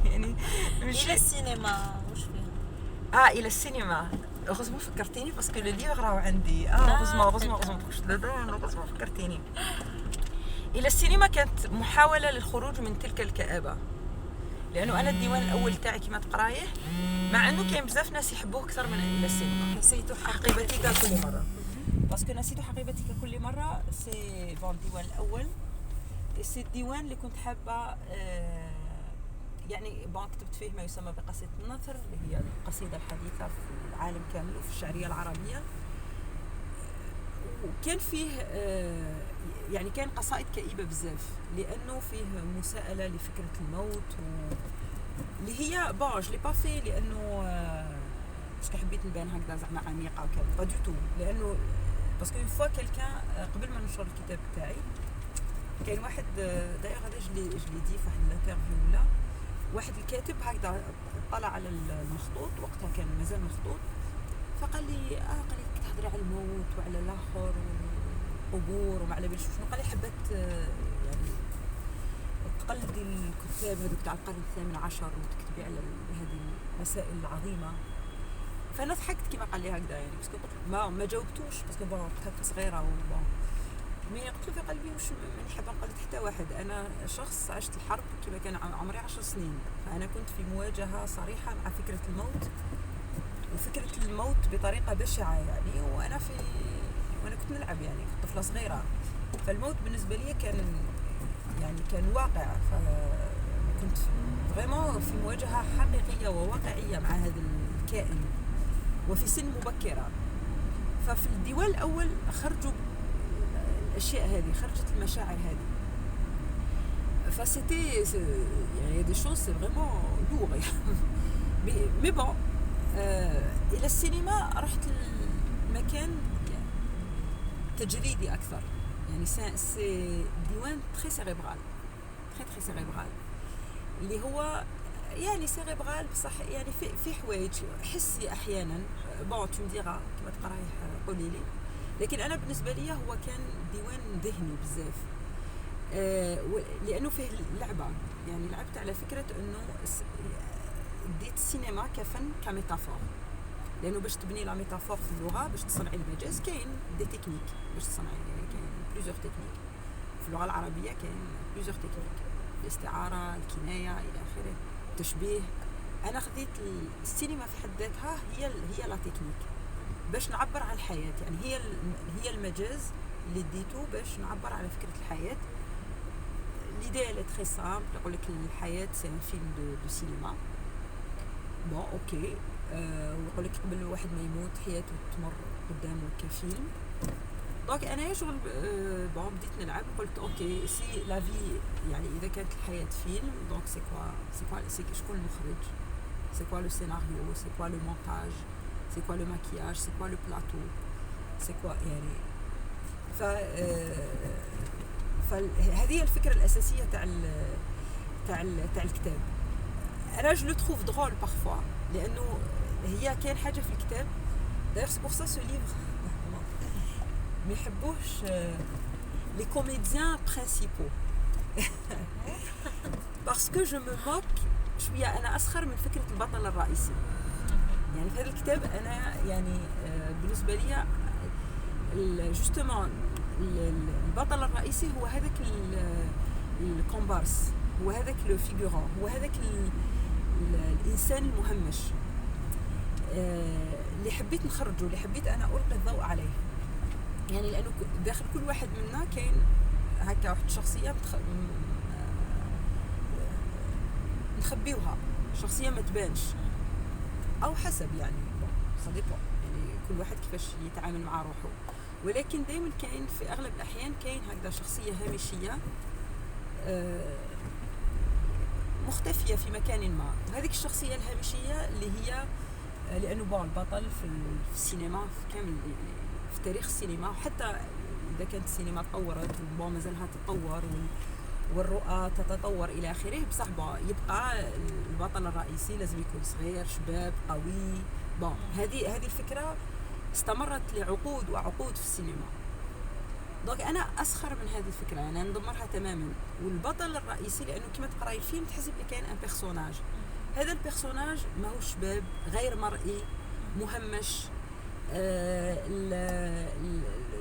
يعني الى السينما واش فيها؟ الى السينما غزمه فكرتيني باسكو لو ليفر راهو عندي غزمه فكرتيني. الى السينما كانت محاوله للخروج من تلك الكآبه، لانه انا الديوان الاول تاعي كيما تقرايه مع انه كاين بزاف ناس يحبوه اكثر من الى السينما. نسيت حقيبتك كل مره باسكو نسيت حقيبتك كل مره سي بون الديوان الاول سي الديوان اللي كنت حابه يعني بون كتبت فيه ما يسمى بقصيدة النثر اللي هي القصيدة الحديثة في العالم كامل وفي الشعرية العربية، وكان فيه يعني كان قصائد كئيبة بزاف لأنه فيه مساءلة لفكرة الموت اللي هي بون جو لي با في لأنه باسكو حبيت نبان هكذا زعما عميقة وكذا با دو تو، لأنه باسكو اون فوا كلكان قبل ما ننشر الكتاب تاعي كاين واحد داير هذا جلي دي في واحد الانترفيو ولا واحد الكاتب هكذا طلع على المخطوط وقتها كان مازال مخطوط فقال لي قال لي تهضري على الموت وعلى الاخر والقبور وما على بالش شنو، قال لي حبت يعني تقلدي الكتاب هذوك تاع القرن الثامن عشر وتكتبي على هذه المسائل العظيمه. فانا ضحكت كيما قال لي هكذا يعني باسكو ما جاوبتوش باسكو بون كنت صغيره وبون مي قلت له في قلبي واش ماني حابه نقلد حتى واحد، انا شخص عشت الحرب كيما كان عمري 10 سنين، فانا كنت في مواجهه صريحه مع فكره الموت وفكره الموت بطريقه بشعه يعني، وانا كنت نلعب يعني كنت طفله صغيره، فالموت بالنسبه لي كان واقع، فكنت فريمون في مواجهه حقيقيه وواقعيه مع هذا الكائن وفي سن مبكره. ففي الديوان الاول خرجوا الاشياء هذه، خرجت المشاعر هذه، فسيتي يعني دي شوز سي فريمون لوغ مي بون الى السينما رحت المكان تجريدي اكثر يعني سي ديوان تري سيريبرال تري سيريبرال اللي هو يعني سيريبرال بصح يعني في حوايج حسي احيانا بون تو مديرا كما تقرايه قولي لي، لكن انا بالنسبه لي هو كان ديوان ذهني بزاف لانه فيه لعبه يعني لعبت على فكره انه ديت السينما كفن كميتافور، لانه باش تبني لا ميتافور في اللغه باش تصنعي المجاز كاين دي تكنيك باش تصنعي كاين بليزيور تكنيك في اللغه العربيه كاين بليزيور تكنيك الاستعاره الكنايه الى اخره التشبيه. انا خديت السينما في حد ذاتها هي لا تكنيك باش نعبر عن الحياه يعني هي المجاز اللي ديتو باش نعبر على فكره الحياه. ليدي اللي تري سامبل يقول لك الحياه سي ان فيلم دو سينما بون اوكي ويقول لك قبل واحد ما يموت حياته تمر قدامه كفيلم. دونك انا شغل بون بديت نلعب قلت اوكي سي لا في يعني اذا كانت الحياه فيلم دونك سي كوا شكون المخرج، سي كوا لو سيناريو، سي كوا لو مونتاج، سي كوا لو ماكياج، سي كوا لو بلاطو، سي كوا يعني فهذه الفكره الاساسيه تاع الكتاب. انا جو لو تروف درول بارفوا لانه هي كاين حاجه في الكتاب داير سي بور سا سو ليفر ما يحبوش لي كوميديان برينسيبو باسكو جو مو موك شويه، انا اسخر من فكره البطل الرئيسي يعني في هذا الكتاب. انا يعني بالنسبه لي جوستومون البطل الرئيسي هو هذاك الكومبارس، هو هذاك لو فيغورون، هو هذاك الانسان المهمش اللي حبيت نخرجه، اللي حبيت انا القي الضوء عليه يعني، لانه داخل كل واحد منا كاين هكا واحد الشخصيه نخبيوها، شخصيه ما تبانش او حسب يعني سا ديبون يعني كل واحد كيفاش يتعامل مع روحه، ولكن دائما كاين في اغلب الاحيان كاين هكذا شخصيه هامشيه مختفيه في مكان ما، وهذيك الشخصيه الهامشيه اللي هي لانه بون البطل في السينما في كامل في تاريخ السينما، وحتى اذا كانت السينما تطورت وبون مازالها تتطور والرؤى تتطور الى اخره. بصح يبقى البطل الرئيسي لازم يكون صغير شباب قوي. هذه الفكره استمرت لعقود وعقود في السينما. دونك انا اسخر من هذه الفكره، انا ندمرها تماما. والبطل الرئيسي لانه كما تقراي الفيلم تحسب لي كاين ان بيرسوناج، هذا البيرسوناج ماهوش شباب، غير مرئي، مهمش،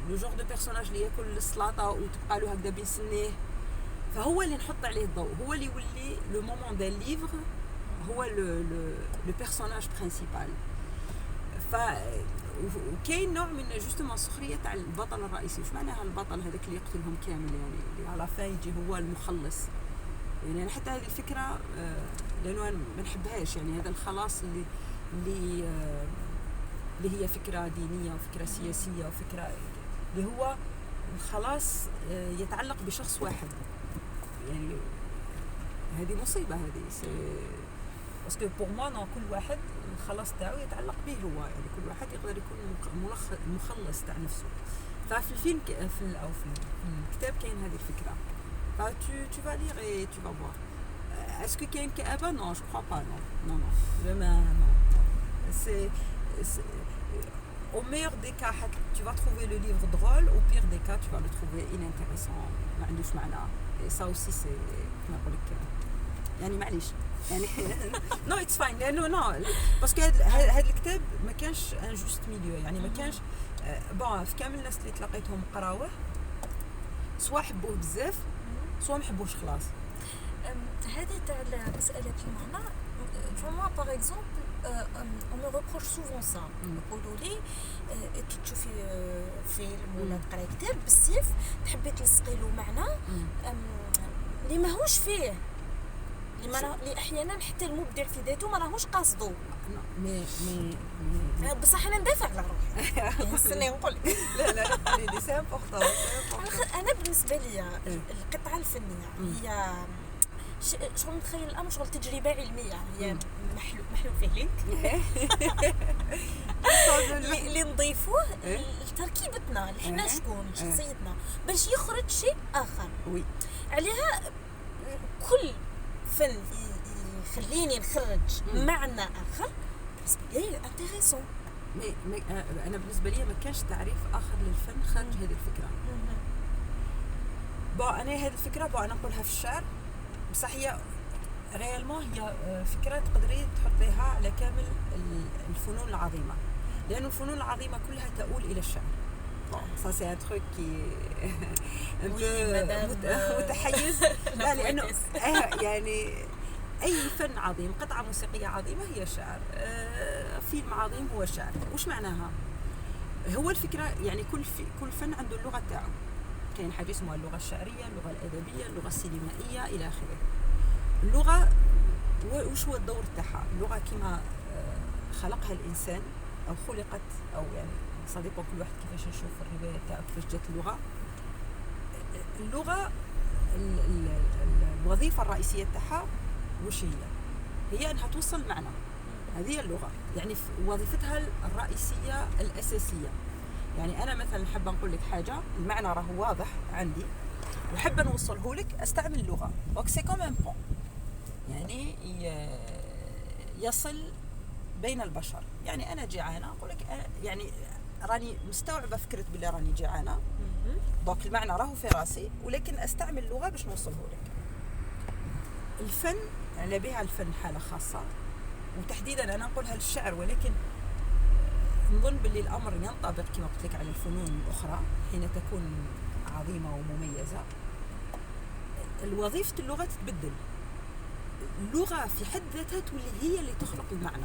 لو جور دو بيرسوناج اللي ياكل السلطه وتبقى له هكذا بين سنيه. فهو اللي نحط عليه الضوء، هو اللي يولي لو مومون دان ليفر، هو لو بيرسوناج برينسيبال. ف وكاين نوع من جوستومون السخريه تاع البطل الرئيسي. واش معناها البطل هذاك اللي يقتلهم كامل، يعني اللي على فا يجي هو المخلص؟ يعني انا حتى هذه الفكره لانه ما نحبهاش، يعني هذا الخلاص اللي هي فكره دينيه وفكره سياسيه وفكره اللي هو الخلاص يتعلق بشخص واحد. يعني هذه مصيبه، هذه باسكو بور موا كل واحد الخلاص تاعو يتعلق به هو، يعني كل واحد يقدر يكون مخلص تاع نفسه. ففي الفيلم في الكتاب كاين هذه الفكره. tu vas lire et tu vas voir. Est-ce que كاين كآبة؟ non je crois pas, non vraiment non. c'est au meilleur des cas tu vas trouver le livre drôle, au pire des cas tu vas le trouver inintéressant، ما عندوش معنى. et ça aussi c'est كما نقول لك يعني معليش يعني نو اتس فاين، لانه نو باسكو هذا الكتاب ما كانش ان جوست ميليو، يعني ما كانش بون في كامل الناس اللي تلاقيتهم قراوه سواء حبوه بزاف سواء ما حبوش خلاص. هذه تاع مساله المعنى moi par exemple on me reproche souvent ça. يقولوا لي كي تشوفي فيلم ولا تقراي كتاب بالسيف تحبي تلصقي له معنى اللي ماهوش فيه، اللي احيانا حتى المبدع في ذاته ما راهوش قاصدو. مي بصح انا ندافع على روحي. خصني نقول لا دي سي امبورطون. انا بالنسبه لي القطعه الفنيه هي شغل نتخيل الامر شغل تجربه علميه، هي محلول فيه لينك اللي نضيفوه لتركيبتنا اللي حنا شكون شخصيتنا باش يخرج شيء اخر. وي عليها كل فن يخليني نخرج معنى اخر بالنسبه لي انتريسون. مي انا بالنسبه لي ما كانش تعريف اخر للفن خارج هذه الفكره. انا هذه الفكره انا نقولها في الشعر، بصح هي ريالمون هي فكره تقدري تحطيها على كامل الفنون العظيمه، لأن الفنون العظيمه كلها تؤول الى الشعر. ça c'est un truc qui un peu متحيز. لا لانه يعني اي فن عظيم، قطعه موسيقيه عظيمه هي شعر، فيلم عظيم هو شعر. وش معناها؟ هو الفكره يعني كل فن عنده اللغه تاعو. كاين حاجه اسمها اللغه الشعريه، اللغه الادبيه، اللغه السينمائيه الى اخره. اللغه وش هو الدور تاعها؟ اللغه كما خلقها الانسان او خلقت، او يعني صديق كل واحد كيفاش يشوف الروايه تاعو كيفاش جات اللغه الوظيفه الرئيسيه تاعها وش هي انها توصل معنى. هذه اللغه يعني وظيفتها الرئيسيه الاساسيه. يعني انا مثلا حابه نقول لك حاجه المعنى راه واضح عندي وحابه نوصله لك، استعمل اللغه. دونك سي كوم ان بون، يعني يصل بين البشر. يعني انا جيعانه نقول لك يعني راني مستوعبه فكره بلي راني جيعانه، دونك المعنى راهو في راسي، ولكن استعمل اللغه باش نوصله لك. الفن على بها الفن حاله خاصه، وتحديدا انا نقولها للشعر، ولكن نظن باللي الامر ينطبق كما قلت لك على الفنون الاخرى حين تكون عظيمه ومميزه. الوظيفه اللغه تتبدل. اللغه في حد ذاتها تولي هي اللي تخلق المعنى،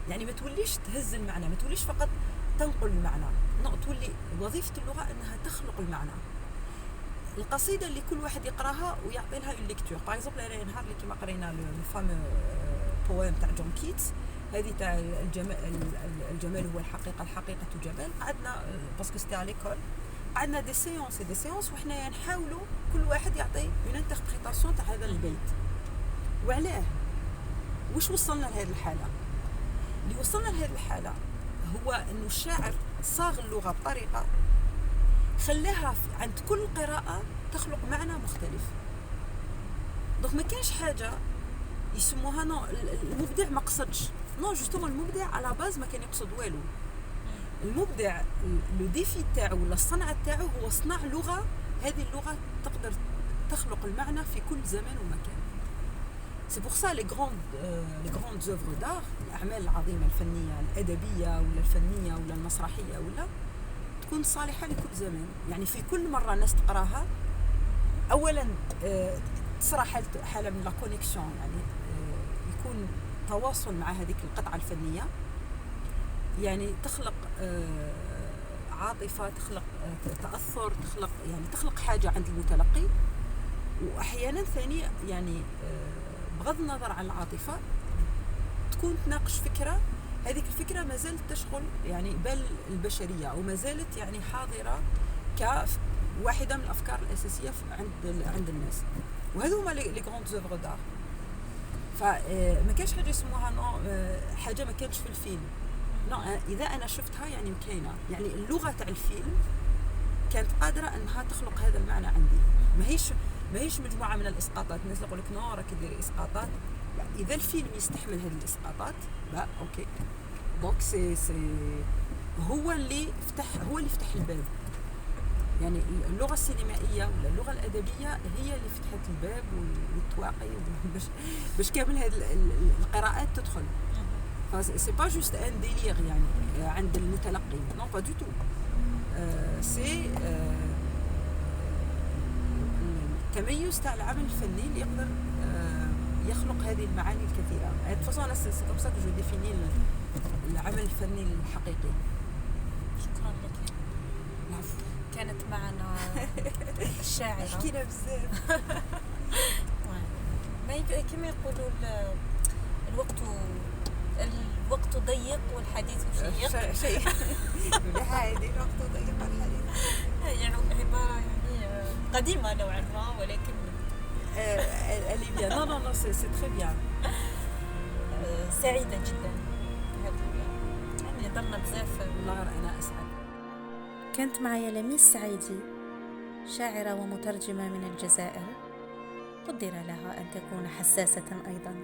يعني ما توليش تهز المعنى، ما توليش فقط تنقل المعنى، تولي وظيفه اللغه انها تخلق المعنى. القصيده اللي كل واحد يقراها ويعطي لها اون ليكتور، باغ اكزومبل انا نهار اللي كما قرينا الفام بويم تاع جون كيتس، هذه تاع الجمال هو الحقيقه، الحقيقه جمال. قعدنا باسكو ستي على ليكول، قعدنا دي سيونس وحنا نحاولوا كل واحد يعطي اون انتربريتاسيون تاع هذا البيت. وعلاه واش وصلنا لهذه الحاله؟ اللي وصلنا لهذه الحاله هو انه الشاعر صاغ اللغه بطريقه خلاها عند كل قراءه تخلق معنى مختلف. دونك ما كاينش حاجه يسموها نو المبدع ما قصدش، نو جوستومون المبدع على باز ما كان يقصد والو. المبدع لو ديفي تاعو ولا الصنعه تاعو هو صنع لغه، هذه اللغه تقدر تخلق المعنى في كل زمان ومكان. سي بور سا لي غروند اوفر دار، الاعمال العظيمه الفنيه الادبيه ولا الفنيه ولا المسرحيه ولا تكون صالحه لكل زمان. يعني في كل مره الناس تقراها اولا تصرى حاله من لا كونيكسيون، يعني يكون تواصل مع هذيك القطعه الفنيه، يعني تخلق عاطفه، تخلق تاثر، تخلق حاجه عند المتلقي. واحيانا ثاني يعني بغض النظر عن العاطفه تكون تناقش فكره، هذيك الفكره ما زالت تشغل يعني بال البشريه، او ما زالت يعني حاضره كواحده من الافكار الاساسيه عند الناس. وهذو هما لي غروند اوفر دار. فما كاينش حاجه يسموها حاجه ما كانتش في الفيلم. اذا انا شفتها يعني كاينه، يعني اللغه تاع الفيلم كانت قادره انها تخلق هذا المعنى عندي. ماهيش مجموعه من الاسقاطات. الناس يقول لك نو راك ديري اسقاطات، اذا الفيلم يستحمل هذه الاسقاطات لا اوكي. دونك سي هو اللي فتح الباب. يعني اللغه السينمائيه ولا اللغه الادبيه هي اللي فتحت الباب والتواقي باش كامل هذه القراءات تدخل. سي با جوست ان ديلير يعني عند المتلقي، نو با دو تو. سي التميز تاع العمل الفني اللي يقدر يخلق هذه المعاني الكثيره. هاد فاصون انا سي كوم سا كو جو ديفيني العمل الفني الحقيقي. شكرا لك. العفو. كانت معنا الشاعره، حكينا بزاف. ما كما يقولوا الوقت ضيق والحديث شيق. شيء هذه الوقت ضيق والحديث يعني عباره يعني قديمه نوعا ما، ولكن elle est bien. Non, c'est très bien. سعيده جدا. يعني ضلنا بزاف. والله انا اسعد. كانت معي لميس سعيدي، شاعرة ومترجمة من الجزائر، قدر لها أن تكون حساسة أيضا.